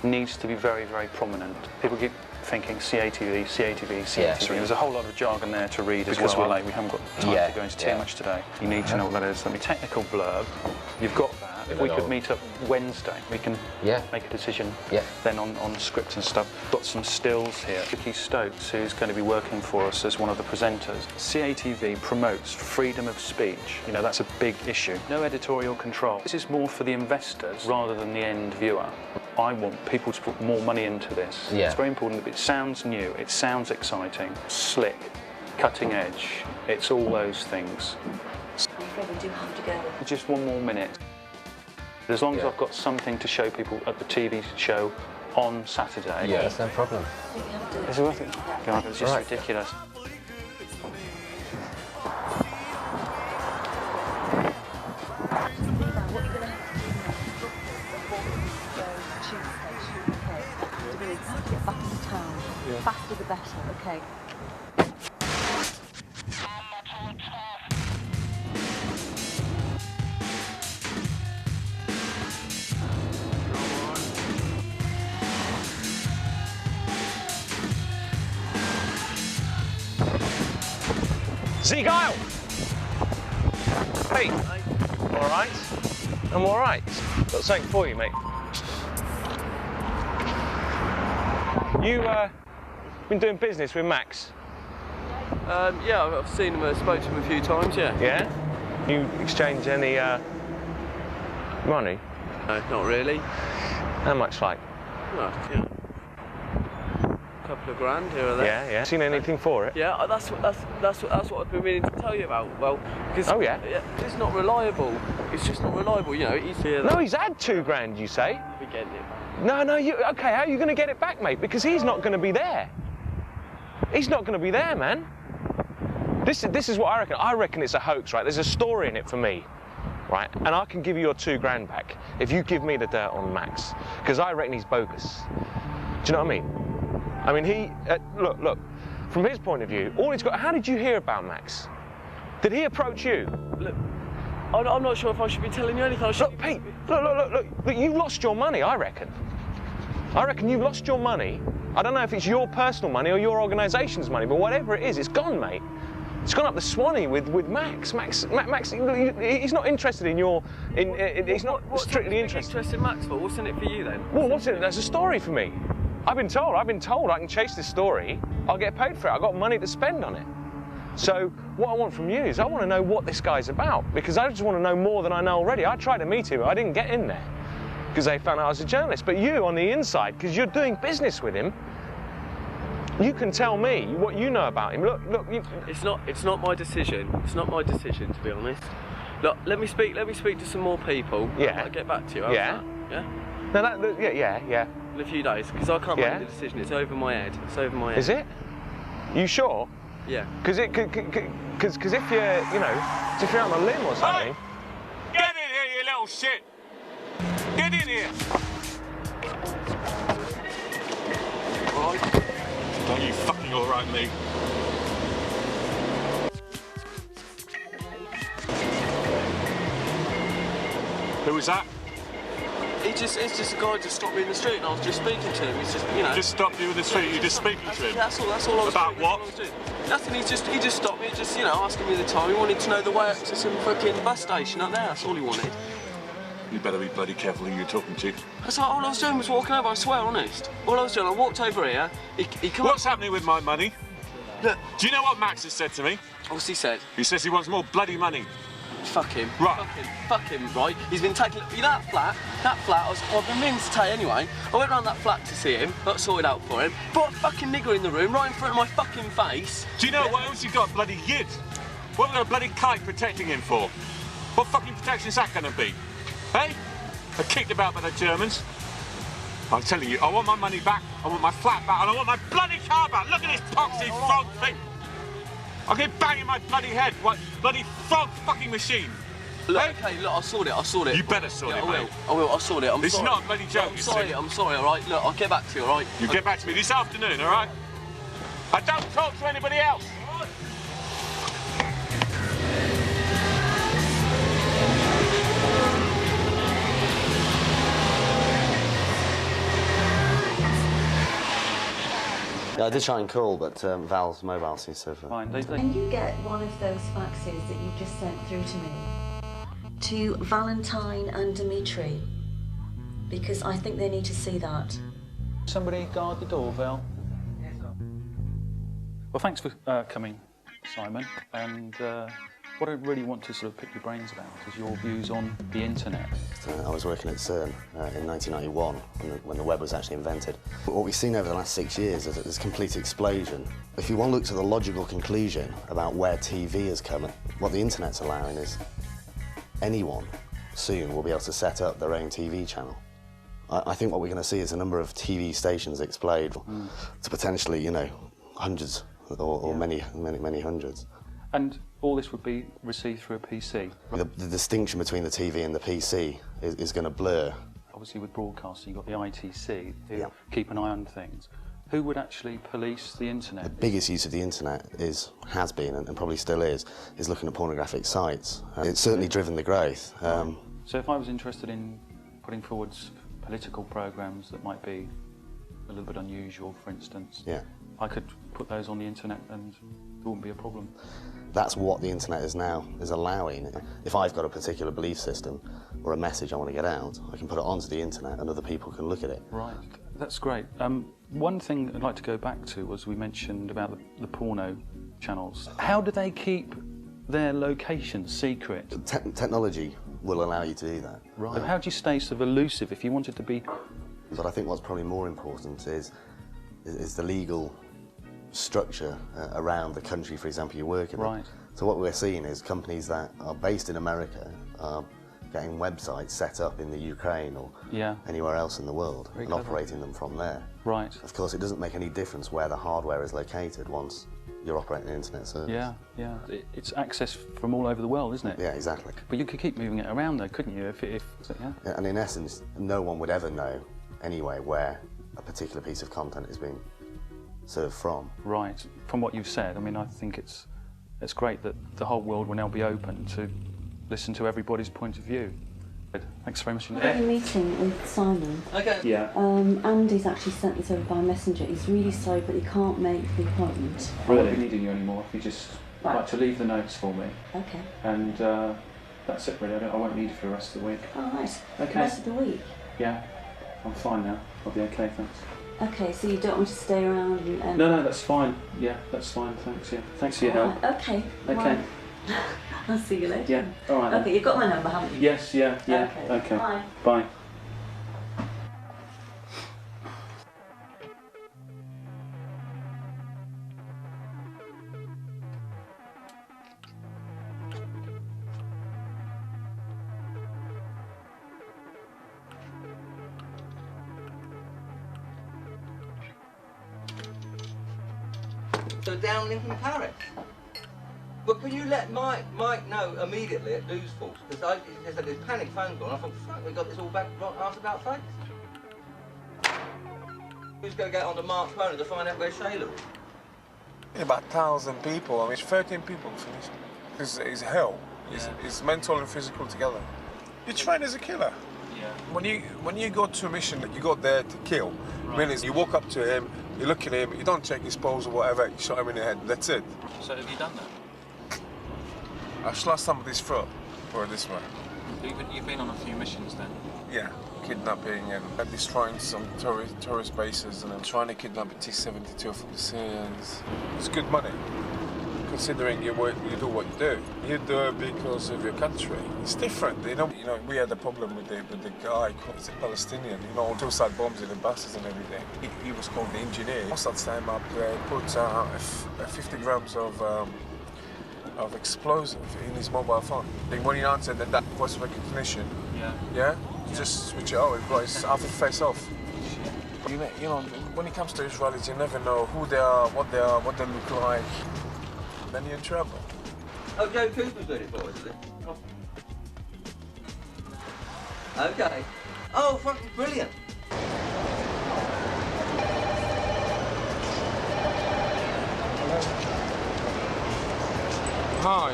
needs to be very, very prominent. People keep thinking CATV, CATV, CATV. Yeah. There's a whole lot of jargon there to read because we're late. We haven't got time to go into too much today. You need to know what that is. Let me technical blurb. You've got that. If we could meet up Wednesday, we can make a decision then on scripts and stuff. Got some stills here. Vicky Stokes, who's going to be working for us as one of the presenters. CATV promotes freedom of speech. You know, that's a big issue. No editorial control. This is more for the investors rather than the end viewer. I want people to put more money into this. Yeah. It's very important that it sounds new, it sounds exciting, slick, cutting edge. It's all those things. I'm afraid we do have to go. Just one more minute. As long as I've got something to show people at the TV show on Saturday. Yeah, that's no problem. Is it worth it? God, it's just ridiculous. Get back into town. Faster the better, okay. Zeguile! Hey, all right? I'm all right. Got something for you, mate. You, been doing business with Max? Yeah, I've seen him, spoke to him a few times, yeah. Yeah? You exchange any money? No, not really. How much, like? Well, yeah. A couple of grand here or there. Yeah, yeah. Seen anything for it? Yeah, that's what I've been meaning to tell you about. Well, because it's not reliable. It's just not reliable. You know, he's here. No, he's had 2 grand. You say? We're getting it back. No, no. Okay? How are you going to get it back, mate? Because he's not going to be there. He's not going to be there, man. This is what I reckon. I reckon it's a hoax, right? There's a story in it for me, right? And I can give you your 2 grand back if you give me the dirt on Max, because I reckon he's bogus. Do you know what I mean? I mean, he look. From his point of view, all he's got. How did you hear about Max? Did he approach you? Look, I'm not sure if I should be telling you anything. Look, Pete. Look. You lost your money. I reckon. I reckon you've lost your money. I don't know if it's your personal money or your organisation's money, but whatever it is, it's gone, mate. It's gone up the Swanee with Max. Max, he's not interested in your. He's not strictly interested. Interested in Max for? What's in it for you then? Well, what's in it? There's a story for me. I've been told I can chase this story. I'll get paid for it. I've got money to spend on it. So what I want from you is I want to know what this guy's about, because I just want to know more than I know already. I tried to meet him, I didn't get in there because they found out I was a journalist. But you, on the inside, because you're doing business with him, you can tell me what you know about him. Look. It's not my decision. It's not my decision, to be honest. Look, let me speak to some more people. Yeah. I'll get back to you. Yeah. Yeah. No, yeah. In a few days, because I can't make the decision. It's over my head. It's over my head. Is it? You sure? Yeah. Because if you're, if you're on a limb or something. Get in here, you little shit! Get in here! Alright? Are you fucking alright, mate? Who was that? It's just a guy just stopped me in the street and I was just speaking to him. He's just, Just stopped you in the street, you're just speaking to him? That's all I was About doing. what? Nothing, he just stopped me, asking me the time. He wanted to know the way up to some fucking bus station up there, that's all he wanted. You better be bloody careful who you're talking to. That's all I was doing was walking over, I swear, honest. All I was doing, I walked over here, he come What's happening with my money? Look. Do you know what Max has said to me? What's he said? He says he wants more bloody money. Fuck him. Right. Fuck him, right? He's been taking... You know that flat, I've been meaning to tell you anyway. I went round that flat to see him, got sorted out for him, brought a fucking nigger in the room right in front of my fucking face. Do you know what else you've got, bloody yid? What have we got a bloody kite protecting him for? What fucking protection's that gonna be? Hey? They're kicked about by the Germans. I'm telling you, I want my money back, I want my flat back, and I want my bloody car back. Look at this poxy frog thing. I'll get banging my bloody head. What bloody frog fucking machine? Look, okay, look, I sort it. You better sort it, mate. I will, I sort it. I'm this sorry. is not a bloody joke, I'm sorry, all right? Look, I'll get back to you, all right? You get back to me this afternoon, all right? I don't talk to anybody else. Yeah, I did try and call, but Val's mobile seems to have... Can you get one of those faxes that you just sent through to me to Valentine and Dimitri? Because I think they need to see that. Somebody guard the door, Val. Well, thanks for coming, Simon. And what I really want to sort of pick your brains about is your views on the internet. I was working at CERN in 1991 when the web was actually invented. What we've seen over the last 6 years is this complete explosion. If you want to look to the logical conclusion about where TV has come, what the internet's allowing is anyone soon will be able to set up their own TV channel. I think what we're going to see is a number of TV stations explode to potentially, hundreds or many hundreds. And all this would be received through a PC? The distinction between the TV and the PC is going to blur. Obviously with broadcasting you've got the ITC who keep an eye on things. Who would actually police the internet? The biggest use of the internet has been and probably still is looking at pornographic sites. It's certainly driven the growth. So if I was interested in putting forward political programmes that might be a little bit unusual, for instance, I could put those on the internet and it wouldn't be a problem. That's what the internet is now, is allowing. If I've got a particular belief system or a message I want to get out, I can put it onto the internet and other people can look at it. Right, that's great. One thing I'd like to go back to was we mentioned about the porno channels. How do they keep their location secret? Technology will allow you to do that. Right. How do you stay sort of elusive if you wanted to be? But I think what's probably more important is the legal structure around the country, for example, you're working in. Right. So what we're seeing is companies that are based in America are getting websites set up in the Ukraine or anywhere else in the world and operating them from there. Right. Of course, it doesn't make any difference where the hardware is located once you're operating an internet service. Yeah, yeah. It's access from all over the world, isn't it? Yeah, exactly. But you could keep moving it around though, couldn't you? Yeah. And in essence, no one would ever know anyway where a particular piece of content is being served from. Right. From what you've said, I mean, I think it's great that the whole world will now be open to listen to everybody's point of view. Thanks very much indeed. I had a meeting with Simon. Okay. Yeah. Andy's actually sent this over by messenger. He's really sorry, but he can't make the appointment. I won't be needing you anymore if you just like to leave the notes for me. Okay. And that's it really. I won't need you for the rest of the week. Oh, nice. Okay. The rest of the week? Yeah. I'm fine now. I'll be okay, thanks. Okay, so you don't want to stay around and... No, that's fine. Yeah, that's fine, thanks, yeah. Thanks for your help. Okay. Okay. Well, I'll see you later. Yeah, all right. Okay, you've got my number, haven't you? Yes, yeah. Okay. Bye. Bye. So down Lincoln Parish. But can you let Mike know immediately at News Force? Because he said there's panic phone call, and I thought, fuck, we got this all back after about face. Who's going to get on to Mark's phone to find out where Shayla is? Yeah, about 1,000 people. I mean, 13 people finished. It's hell. It's mental and physical together. You train as a killer. Yeah. When you go to a mission that you got there to kill, meaning you walk up to him, you look at him, you don't check his pulse or whatever, you shot him in the head. That's it. So have you done that? I slashed somebody's throat for this one. You've been on a few missions then? Yeah, kidnapping and destroying some tourist bases and then trying to kidnap a T-72 from the Syrians. It's good money, considering you do what you do. You do it because of your country. It's different, you know. We had a problem with the guy, he's a Palestinian. You know, suicide bombs in the buses and everything. He was called the engineer. Mossad stand up there, put 50 grams of explosive in his mobile phone. Then when he answered that voice recognition, just switch it over. It's half his face off. You know, when it comes to Israelis, you never know who they are, what they look like. Then you're in trouble. Oh, Joe Cooper's doing it for us, is it? Oh. Okay. Oh, fucking brilliant. Hi.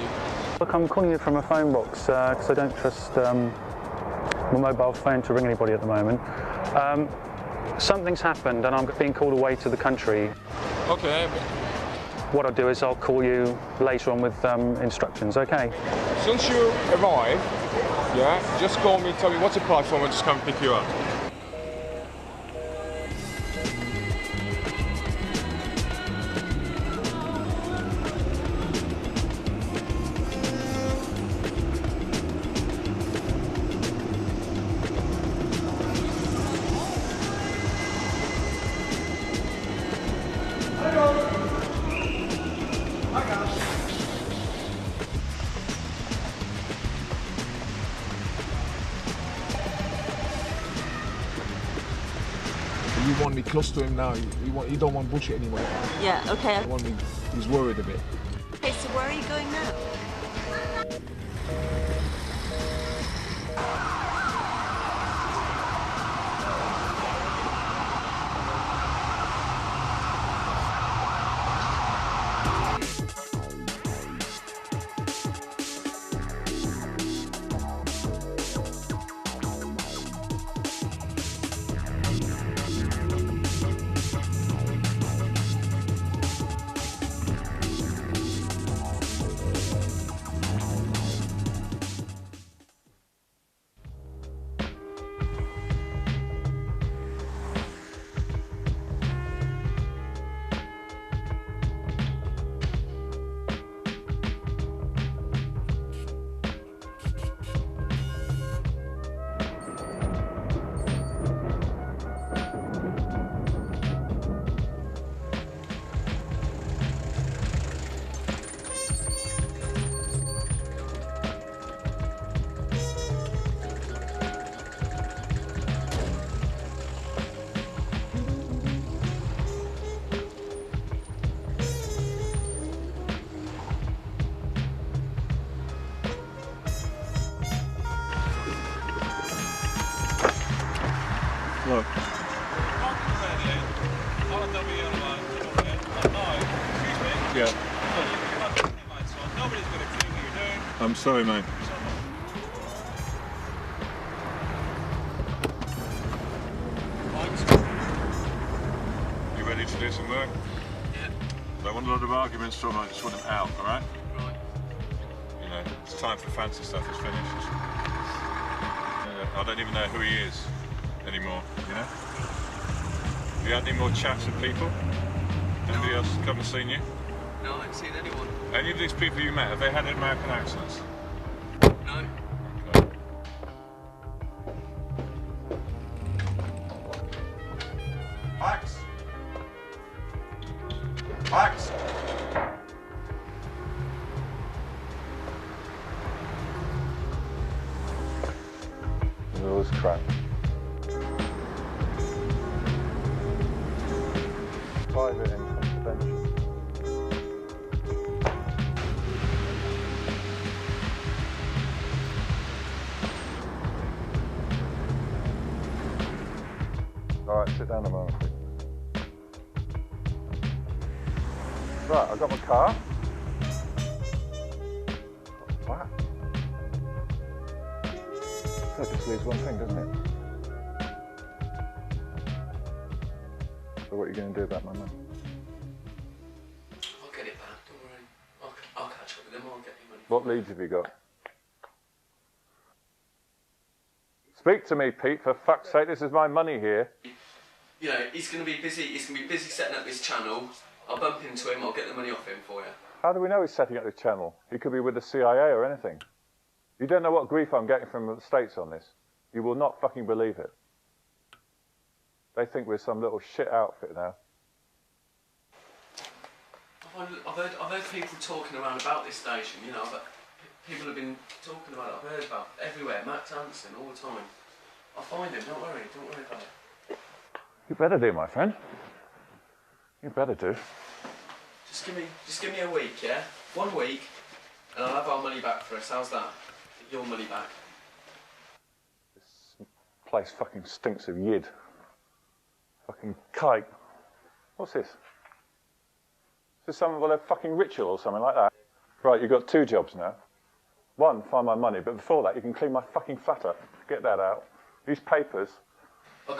Look, I'm calling you from a phone box because I don't trust my mobile phone to ring anybody at the moment. Something's happened and I'm being called away to the country. Okay. What I'll do is I'll call you later on with instructions, okay? Since you arrive, just call me, tell me what's the platform, and just come pick you up. You want me close to him now. You don't want bullshit anymore. Yeah, okay. You want me, he's worried a bit. Okay, so where are you going now? Yeah. I'm sorry, mate. You ready to do some work? Yeah. Don't want a lot of arguments from. I just want them out, all right? Right. You know, it's time for the fancy stuff is finished. I don't even know who he is anymore, you know? Have you had any more chats with people? Anybody else come and seen you? No, I haven't seen anyone. Any of these people you met, have they had American accents? No. Okay. Max! Max! It was crap. Private and confidential. Alright, sit down a moment, please. Right, I've got my car. What? That just leaves one thing, doesn't it? So what are you going to do about my money? I'll get it back, don't worry. I'll catch up with them, I'll get your money. What leads have you got? Speak to me, Pete, for fuck's sake, this is my money here. You know, he's going to be busy setting up his channel. I'll bump into him, I'll get the money off him for you. How do we know he's setting up this channel? He could be with the CIA or anything. You don't know what grief I'm getting from the States on this. You will not fucking believe it. They think we're some little shit outfit now. I've heard people talking around about this station, you know, but people have been talking about it, I've heard about it everywhere, Matt Hansen all the time. I'll find him, don't worry about it. You better do, my friend. You better do. Just give me a week, yeah? 1 week, and I'll have our money back for us. How's that? Your money back. This place fucking stinks of yid. Fucking kite. What's this? Is this some of a fucking ritual or something like that? Right, you've got 2 jobs now. 1, find my money, but before that you can clean my fucking flat up. Get that out. These papers. I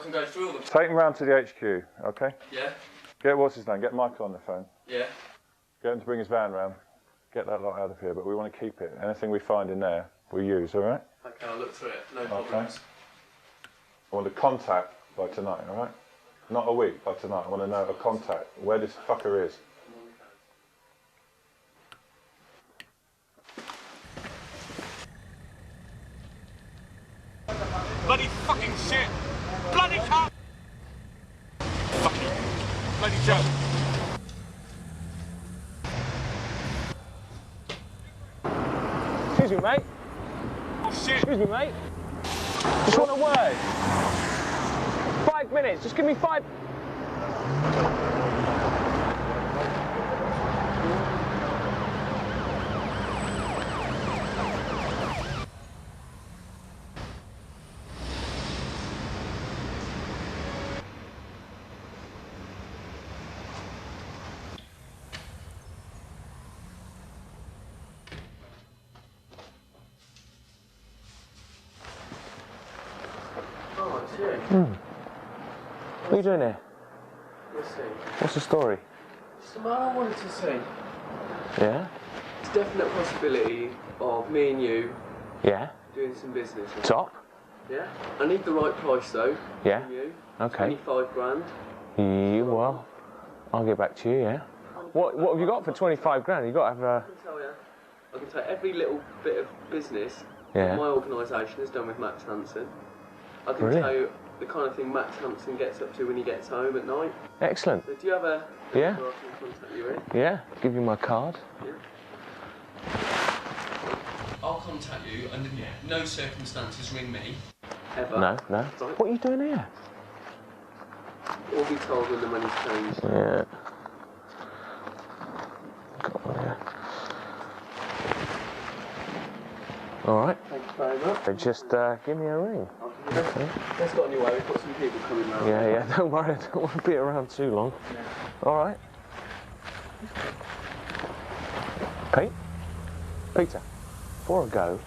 can go through all them. Take them round to the HQ, okay? Yeah? Get what's his name, get Michael on the phone. Yeah? Get him to bring his van round. Get that lot out of here, but we want to keep it. Anything we find in there, we use, all right? Okay, I'll look through it, no problems. I want a contact by tonight, all right? Not a week, by tonight. I want to know a contact, where this fucker is. Bloody fucking shit! Bloody car! Fucking bloody joke! Excuse me, mate. Oh shit! Excuse me, mate. Just want a word. 5 minutes. Just give me 5. What are you doing here? Let's see. What's the story? It's the man I wanted to see. Yeah? It's a definite possibility of me and you Yeah? doing some business. Top? Yeah? I need the right price though. Yeah? From you. Okay. 25 grand. Yeah, well, I'll get back to you, yeah? What have you got for 25 grand? You got to have a... I can tell you every little bit of business Yeah. my organisation has done with Max Hansen. I can Brilliant. tell you the kind of thing Max Hansen gets up to when he gets home at night. Excellent. So do you have a Yeah. number I can contact you with? Yeah, give you my card. Yeah. I'll contact you under no circumstances ring me. Ever. No. Right. What are you doing here? Or be told when the money's changed. Yeah. Got one here. All right. Thank you very much. So just give me a ring. Okay. Let's get on your way. We've got some people coming round. Yeah, don't worry. I don't want to be around too long. Yeah. All right. Pete? Peter, before I go,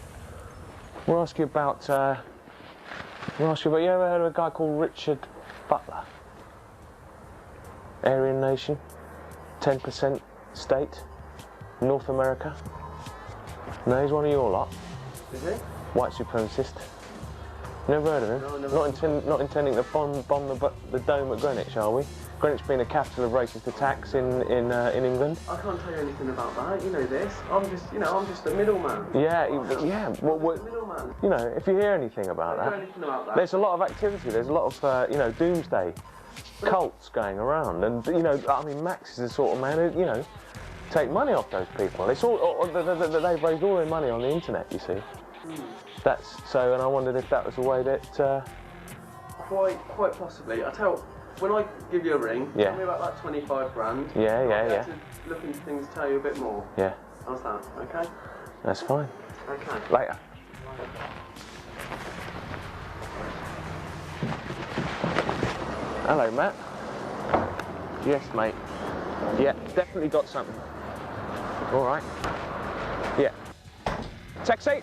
we'll ask you about, you ever heard of a guy called Richard Butler? Aryan nation, 10% state, North America. No, he's one of your lot. Is he? White supremacist. Never heard of him? No, never. Not intending to bomb the dome at Greenwich, are we? Greenwich being a capital of racist attacks in England. I can't tell you anything about that. You know this. I'm just a middleman. Yeah, yeah. Well, Middleman. you know, if you hear anything about I don't know that, anything about that. there's a lot of activity. There's a lot of you know, doomsday cults going around, and you know, I mean, Max is the sort of man who, you know, take money off those people. It's all they've raised all their money on the internet. You see, that's so. And I wondered if that was a way that. Quite possibly. I tell. When I give you a ring, Yeah. tell me about that 25 grand. Yeah, I'll yeah, be yeah. able to look into things, tell you a bit more. Yeah, How's that? Okay. that's fine. Okay. Later. Hello, Matt. Yes, mate. Yeah, definitely got something. All right. Yeah. Taxi.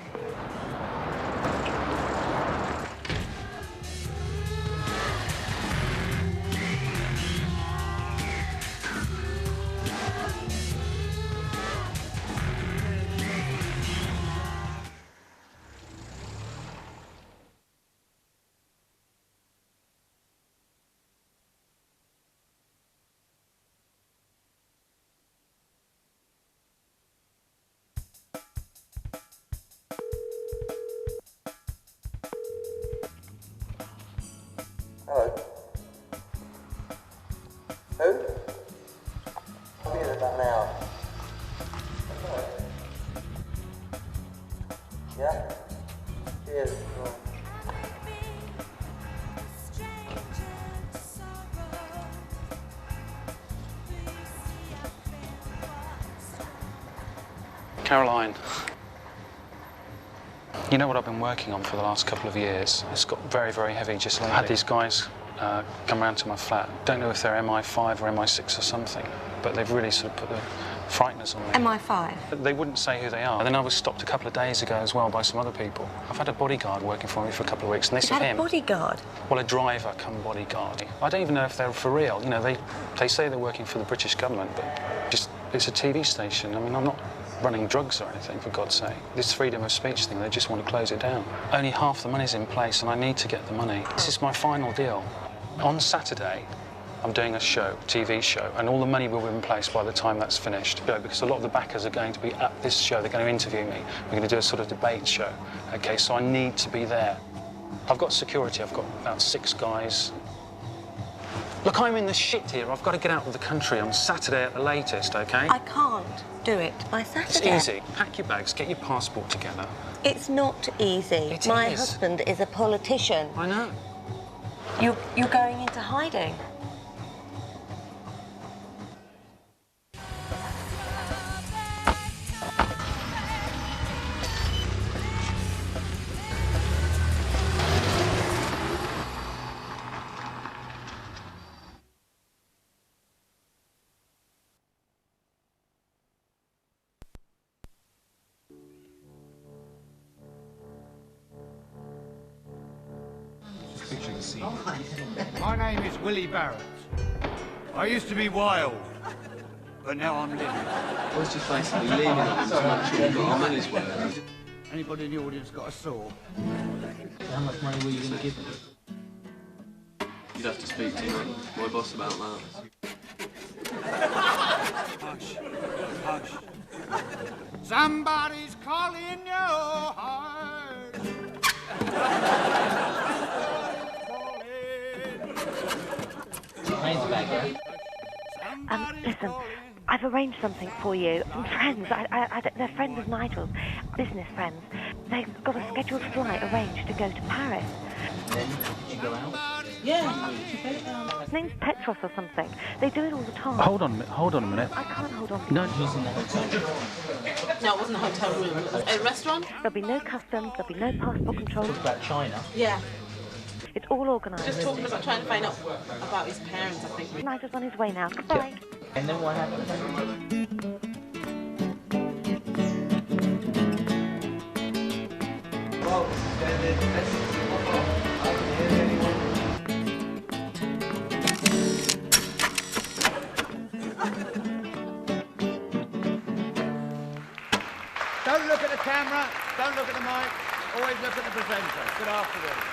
Hello. Who? I'll be in about an hour. Okay. Yeah? Cheers. Bye. Caroline, you know what I've been working on for the last couple of years? It's got very, very heavy just lately. I had these guys come round to my flat. Don't know if they're MI5 or MI6 or something, but they've really sort of put the frighteners on me. MI5? They wouldn't say who they are. And then I was stopped a couple of days ago as well by some other people. I've had a bodyguard working for me for a couple of weeks, and they said him. A bodyguard? Well, a driver come bodyguard. I don't even know if they're for real. You know, they say they're working for the British government, but just it's a TV station. I mean, I'm not running drugs or anything, for God's sake. This freedom of speech thing, they just want to close it down. Only half the money's in place, and I need to get the money. This is my final deal. On Saturday, I'm doing a show, TV show, and all the money will be in place by the time that's finished. You know, because a lot of the backers are going to be at this show. They're going to interview me. We're going to do a sort of debate show. Okay, so I need to be there. I've got security. I've got about 6 guys. Look, I'm in the shit here. I've got to get out of the country on Saturday at the latest, okay? I can't do it by Saturday. It's easy. Pack your bags, get your passport together. It's not easy. My husband is a politician. I know. You're going into hiding. My name is Willie Barrett. I used to be wild, but now I'm living. I was just basically leaning on him to make sure we got our money's worth. Anybody in the audience got a saw? How much money were you going to give him? You'd have to speak to my boss about that. Hush, hush. Somebody's calling your heart. Listen, I've arranged something for you. Some friends, they're friends of Nigel's, business friends. They've got a scheduled flight arranged to go to Paris. Then, did you go out? Yeah. His name's Petros or something. They do it all the time. Hold on a minute. I can't hold on. No. It was in the hotel room. No, it wasn't a hotel room. It was a restaurant? There'll be no customs, there'll be no passport control. Talk about China. Yeah. It's all organised. Just talking about trying to find out about his parents, I think. Nigel's on his way now. Goodbye. And then what happened? Well, I can hear anyone. Don't look at the camera, don't look at the mic, always look at the presenter. Good afternoon.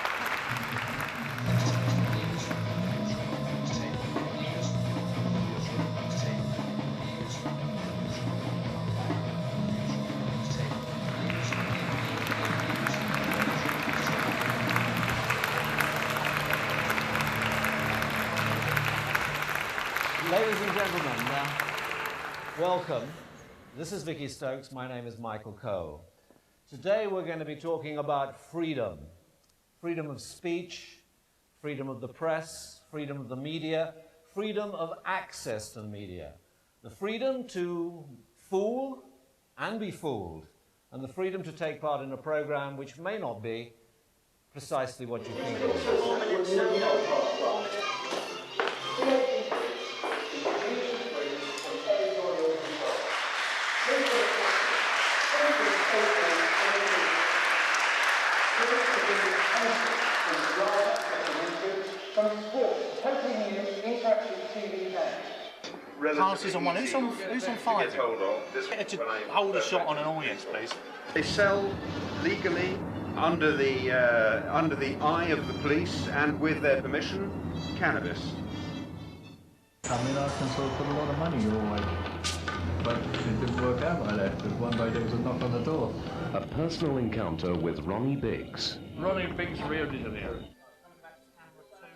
Ladies and gentlemen, welcome. This is Vicky Stokes. My name is Michael Coe. Today we're going to be talking about freedom. Freedom of speech, freedom of the press, freedom of the media, freedom of access to the media. The freedom to fool and be fooled, and the freedom to take part in a program which may not be precisely what you think it is. Passes on one. Who's on five? To hold a shot on an audience, please. They sell legally under the eye of the police and with their permission cannabis. I mean, I can sort of put a lot of money your way, but it didn't work out like that because one day there was a knock on the door. A personal encounter with Ronnie Biggs. Ronnie Biggs, Rio de Janeiro.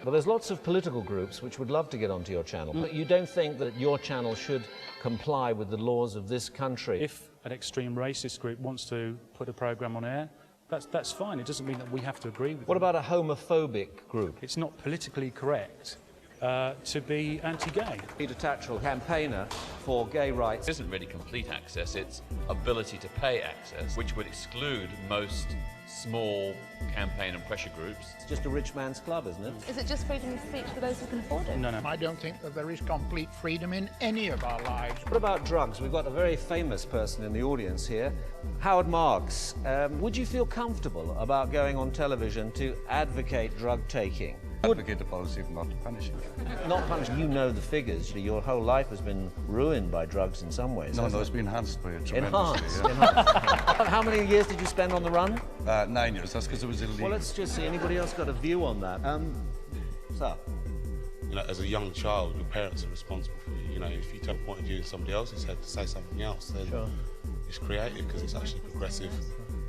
Well, there's lots of political groups which would love to get onto your channel, but you don't think that your channel should comply with the laws of this country? If an extreme racist group wants to put a programme on air, that's fine. It doesn't mean that we have to agree with What about a homophobic group? It's not politically correct to be anti-gay. Peter Tatchell, campaigner for gay rights. It isn't really complete access, it's ability to pay access, which would exclude most small campaign and pressure groups. It's just a rich man's club, isn't it? Is it just freedom of speech for those who can afford it? No. I don't think that there is complete freedom in any of our lives. What about drugs? We've got a very famous person in the audience here, Howard Marks. Would you feel comfortable about going on television to advocate drug taking? Advocate the policy of not punishing. Not punishing. You know the figures. Your whole life has been ruined by drugs in some ways. No, it's been enhanced by it tremendously. Enhanced. Yeah. Enhanced. How many years did you spend on the run? 9 years. That's because it was illegal. Well, let's just see. Anybody else got a view on that? Sir? You know, as a young child, your parents are responsible for you. You know, if you take a point of view in somebody else's head to say something else, then it's creative because it's actually progressive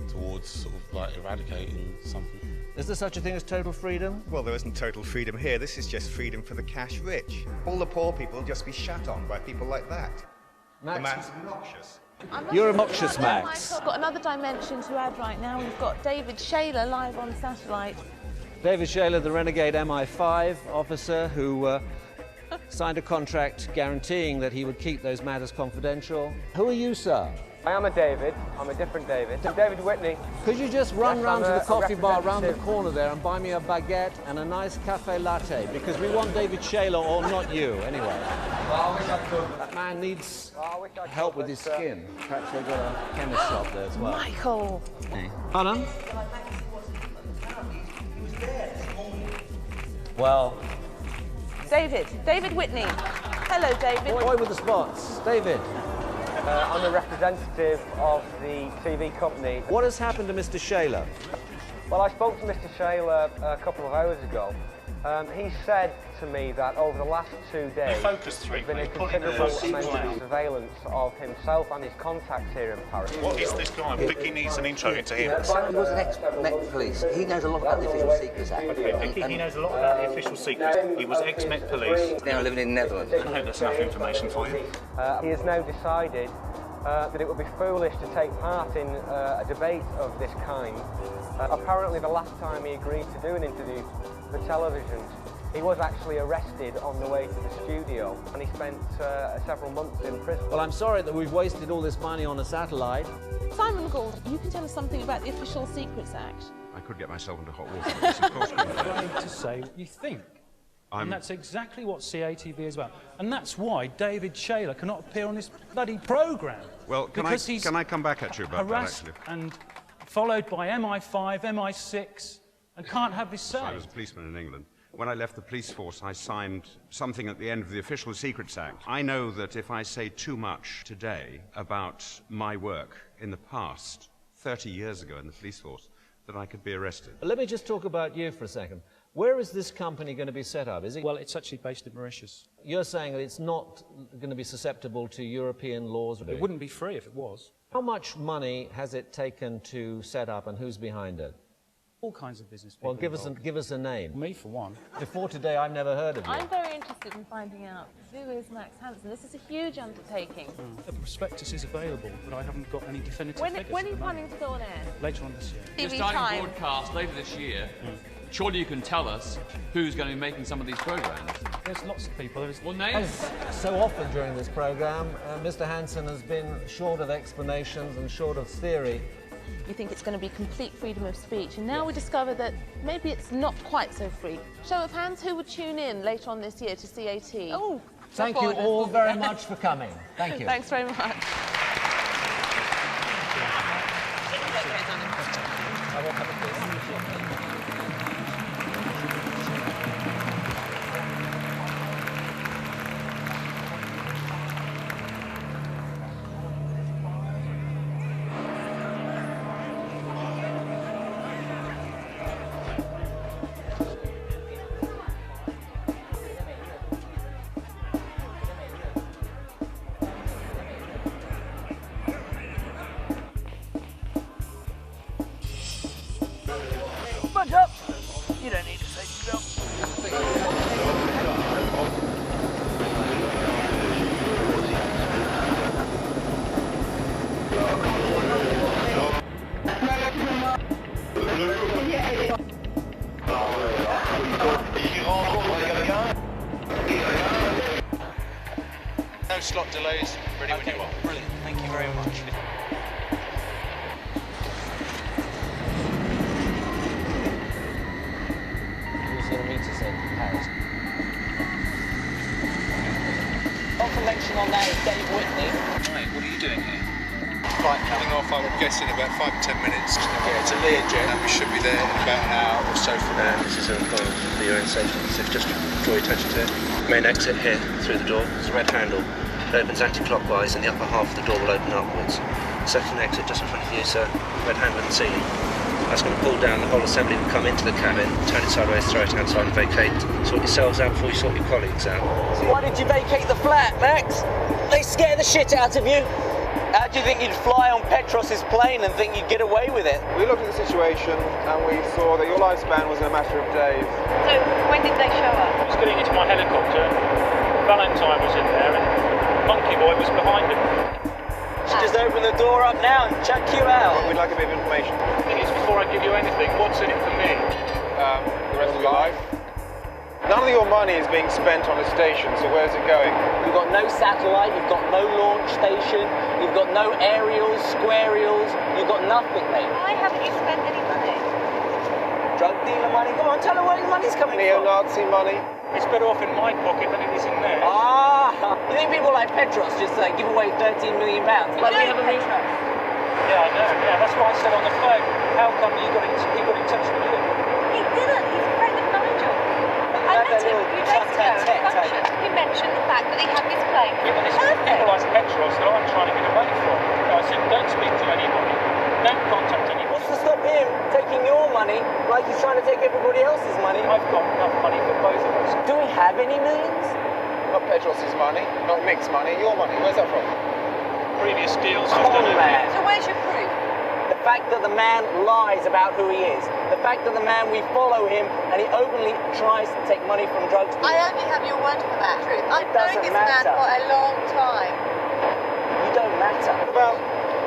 towards sort of like eradicating something. Is there such a thing as total freedom? Well, there isn't total freedom here. This is just freedom for the cash rich. All the poor people will just be shat on by people like that. Max. The man's obnoxious. You're obnoxious, Max. I've got another dimension to add right now. We've got David Shaler live on satellite. David Shaler, the renegade MI5 officer who signed a contract guaranteeing that he would keep those matters confidential. Who are you, sir? I am a David. I'm a different David. I'm David Whitney. Could you just run round to the coffee bar round the representative. corner there and buy me a baguette and a nice cafe latte? Because we want David Shaler or not you, anyway. Well, I wish I could. That man needs help with his skin. Perhaps they've got a chemist shop there as well. Michael! Pardon? Well... David Whitney. Hello, David. Boy with the spots. David. I'm the representative of the TV company. What has happened to Mr. Shaler? Well, I spoke to Mr. Shaler a couple of hours ago. He said to me that over the last 2 days, there's been a considerable amount of surveillance of himself and his contacts here in Paris. What is this guy? Vicky needs an intro into him. He was an ex-Met Police. He knows a lot about the Official Secrets Act. Okay, Vicky, he knows a lot about the official secrets. He was ex-Met Police. He's now living in the Netherlands. I hope that's enough information for you. He has now decided that it would be foolish to take part in a debate of this kind. Apparently the last time he agreed to do an interview for television, he was actually arrested on the way to the studio and he spent several months in prison. Well, I'm sorry that we've wasted all this money on a satellite. Simon Gould, you can tell us something about the Official Secrets Act. I could get myself into hot water. Of course, Trying to say what you think. And that's exactly what CATV is about. And that's why David Shaler cannot appear on this bloody programme. Well, can I come back at you about that, harassed actually? and followed by MI5, MI6, and can't have his say. I was a policeman in England. When I left the police force, I signed something at the end of the Official Secrets Act. I know that if I say too much today about my work in the past, 30 years ago in the police force, that I could be arrested. Let me just talk about you for a second. Where is this company going to be set up? Is it? Well, it's actually based in Mauritius. You're saying that it's not going to be susceptible to European laws? It wouldn't be free if it was. How much money has it taken to set up, and who's behind it? All kinds of business people. Well, give us a name. Me, for one. Before today, I've never heard of you. I'm very interested in finding out who is Max Hansen. This is a huge undertaking. The prospectus is available, but I haven't got any definitive figures. When are you planning to go on air? Later on this year. You're starting broadcast later this year. Surely you can tell us who's going to be making some of these programmes. There's lots of people. Well, names? So often during this programme, Mr. Hansen has been short of explanations and short of theory. You think it's going to be complete freedom of speech, and now we discover that maybe it's not quite so free. Show of hands, who would tune in later on this year to CAT? Oh, thank you all very much for coming. Thank you. Thanks very much. I will have a piece. You don't need to safety belt. No slot delays, ready when you are. Brilliant, thank you very much. Confirmation on that is Dave Whitney. Right, what are you doing here? Flight coming off, I'm guessing about 5 to 10 minutes. Yeah, it's a Learjet, and we should be there in about an hour or so from now. This is a phone for your own safety, so just draw your attention to it. Main exit here, through the door, there's a red handle. It opens anti-clockwise, and the upper half of the door will open upwards. Second exit just in front of you, sir, red handle in the ceiling. That's going to pull down, the whole assembly will come into the cabin, turn it sideways, throw it outside and vacate. Sort yourselves out before you sort your colleagues out. Why did you vacate the flat, Max? They scare the shit out of you. How do you think you'd fly on Petros's plane and think you'd get away with it? We looked at the situation and we saw that your lifespan was in a matter of days. So, when did they show up? I was getting into my helicopter, Valentine was in there, and Monkey Boy was behind him. Just open the door up now and chuck you out. We'd like a bit of information. The thing is, before I give you anything, what's in it for me? The rest of your life. None of your money is being spent on a station, so where's it going? You've got no satellite, you've got no launch station, you've got no aerials, squareals, you've got nothing, mate. Why haven't you spent any money? Drug dealer money? Go on, tell her where your money's coming from. Neo-Nazi money? It's better off in my pocket than it is in theirs. Ah! You think people like Petros just give away £13 million? But we have a Petros. Yeah, I know. Yeah, that's why I said on the phone, how come he got in touch with you? He didn't. He's a friend of Nigel. I met him a few days ago at a function. He mentioned the fact that he had this plane. Yeah, but this is people like Petros that I'm trying to get away from. I said, don't speak to anybody. Don't contact anybody. What's to stop him taking your money like he's trying to take everybody else's money? I've got enough money for both of us. Do we have any millions? Not Petros's money, not Mick's money, your money. Where's that from? Previous deals. Come on, man. So where's your proof? The fact that the man lies about who he is. The fact that the man, we follow him and he openly tries to take money from drugs. I only have your word for that. Truth. I've known this man for a long time. You don't matter. What about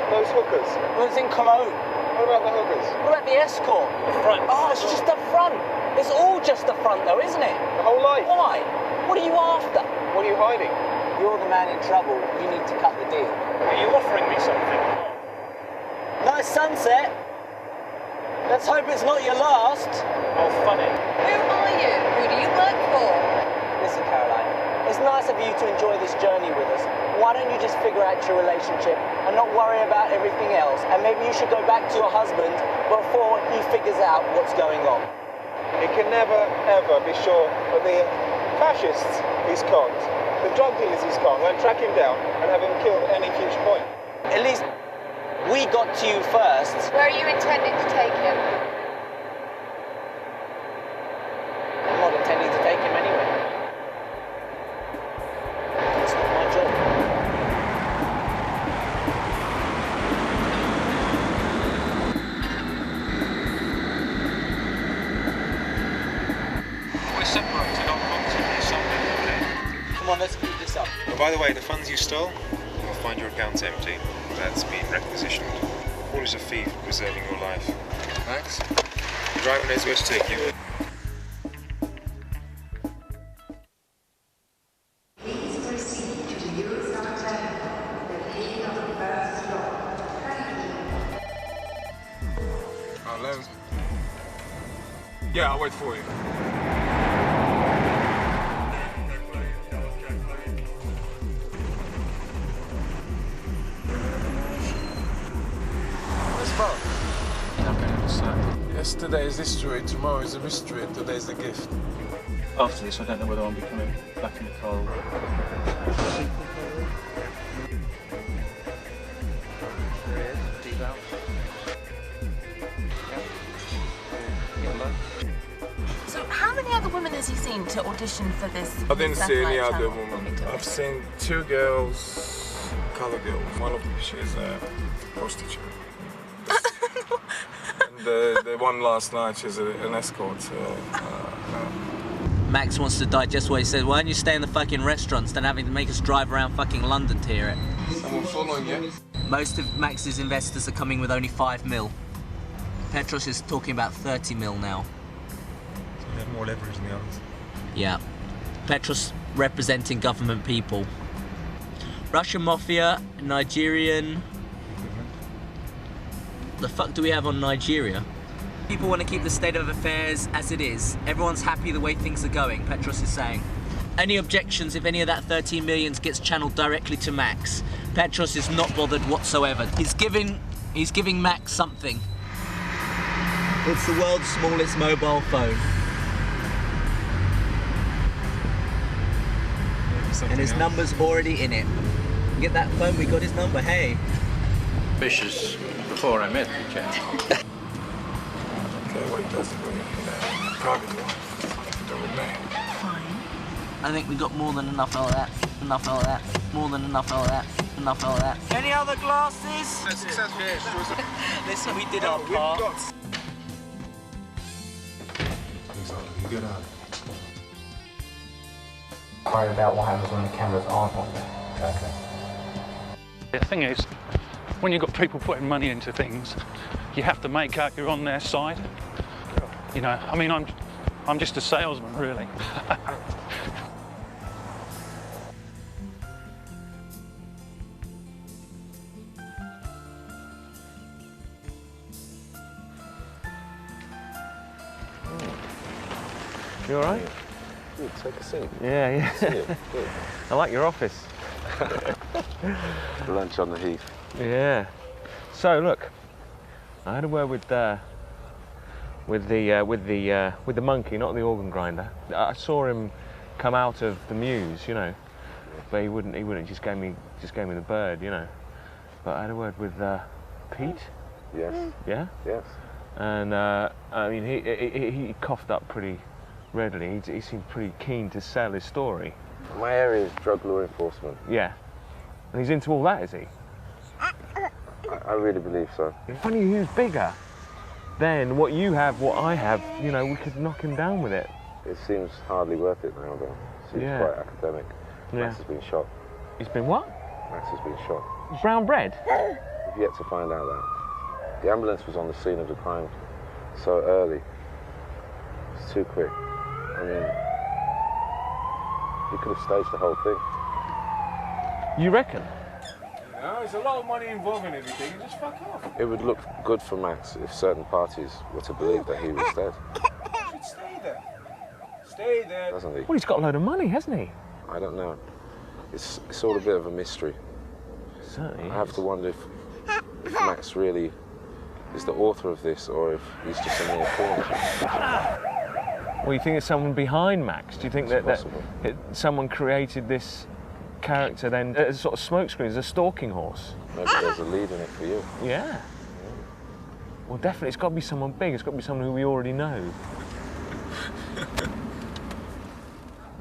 those hookers? Well, it's in Cologne. What about the hookers? What about the escort? The front. Oh, it's just the front. It's all just the front though, isn't it? The whole life. Why? What are you after? What are you hiding? You're the man in trouble. You need to cut the deal. Are you offering me something? Nice sunset. Let's hope it's not your last. Oh, funny. Who are you? Who do you work for? Listen, Caroline, it's nice of you to enjoy this journey with us. Why don't you just figure out your relationship and not worry about everything else? And maybe you should go back to your husband before he figures out what's going on. He can never, ever be sure that the fascists he's conned, the drug dealers he's conned, won't track him down and have him killed at any future point. At least we got to you first. Where are you intending to take him? I'm not intending to take him anywhere. It's not my job. We're separated on continue something, okay? Come on, let's speed this up. Oh, by the way, the funds you stole, you'll find your account empty. That's been requisitioned. All is a fee for preserving your life. Max, the driver knows where to take you. Yeah, I'll wait for you. Where's Bob? I'm going to understand. Yesterday is history, tomorrow is a mystery, and today is a gift. After this, I don't know whether I'll be coming back in the car. So how many other women has he seen to audition for this? I didn't see any satellite other channel? woman. I've seen 2 girls, colour girls. One of them, she's a prostitute. And the one last night, she's an escort. Max wants to digest what he said. Why don't you stay in the fucking restaurants than having to make us drive around fucking London to hear it? Someone following you? Most of Max's investors are coming with only 5 mil. Petros is talking about 30 mil now. So we have more leverage than the others. Yeah. Petros representing government people. Russian mafia, Nigerian... The fuck do we have on Nigeria? People want to keep the state of affairs as it is. Everyone's happy the way things are going, Petros is saying. Any objections if any of that 13 million gets channeled directly to Max? Petros is not bothered whatsoever. He's giving Max something. It's the world's smallest mobile phone. And his number's already in it. Get that phone, we got his number, hey. Vicious before I met you, Jack. Okay, what he does with me, private life, don't with me. Fine. I think we got more than enough out of that. Enough out of that. More than enough out of that. Enough out of that. Any other glasses? Listen, we did our part. Things are looking good, aren't they? Worry about what happens when the cameras aren't on there. Okay. The thing is, when you've got people putting money into things, you have to make out you're on their side. You know, I mean, I'm just a salesman, really. You all right? Good, take a seat. Yeah, yeah. Good. I like your office. Lunch on the Heath. Yeah. So look, I had a word with the monkey, not the organ grinder. I saw him come out of the Muse, you know, but he wouldn't. Just gave me the bird, you know. But I had a word with Pete. Yes. Yeah. Yes. And I mean, he coughed up pretty readily. He seemed pretty keen to sell his story. My area is drug law enforcement. Yeah. And he's into all that, is he? I really believe so. Funny who's bigger than what you have, what I have. You know, we could knock him down with it. It seems hardly worth it now, though. It seems Yeah. quite academic. Yeah. Max has been shot. He's been what? Max has been shot. Brown bread? We've yet to find out that. The ambulance was on the scene of the crime so early. It's too quick. I mean, he could have staged the whole thing. You reckon? You know, there's a lot of money involved in everything, and just fuck off. It would look good for Max if certain parties were to believe that he was dead. He should stay there. Stay there. Doesn't he? Well, he's got a load of money, hasn't he? I don't know. It's all a bit of a mystery. Certainly. I have to wonder if Max really is the author of this, or if he's just a mere pawn. Well, you think there's someone behind Max? Do you think that someone created this character then as a sort of smokescreen, as a stalking horse? Maybe there's a lead in it for you. Yeah. Well, definitely, it's got to be someone big. It's got to be someone who we already know.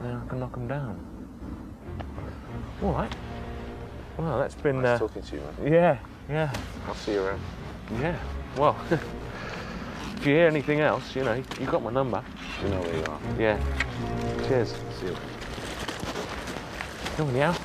Then I can knock them down. All right. Well, that's been... Nice talking to you, man. Yeah, yeah. I'll see you around. Yeah. Well, if you hear anything else, you know, you've got my number. You know where you are. Yeah. Cheers. See you. Come on, yeah.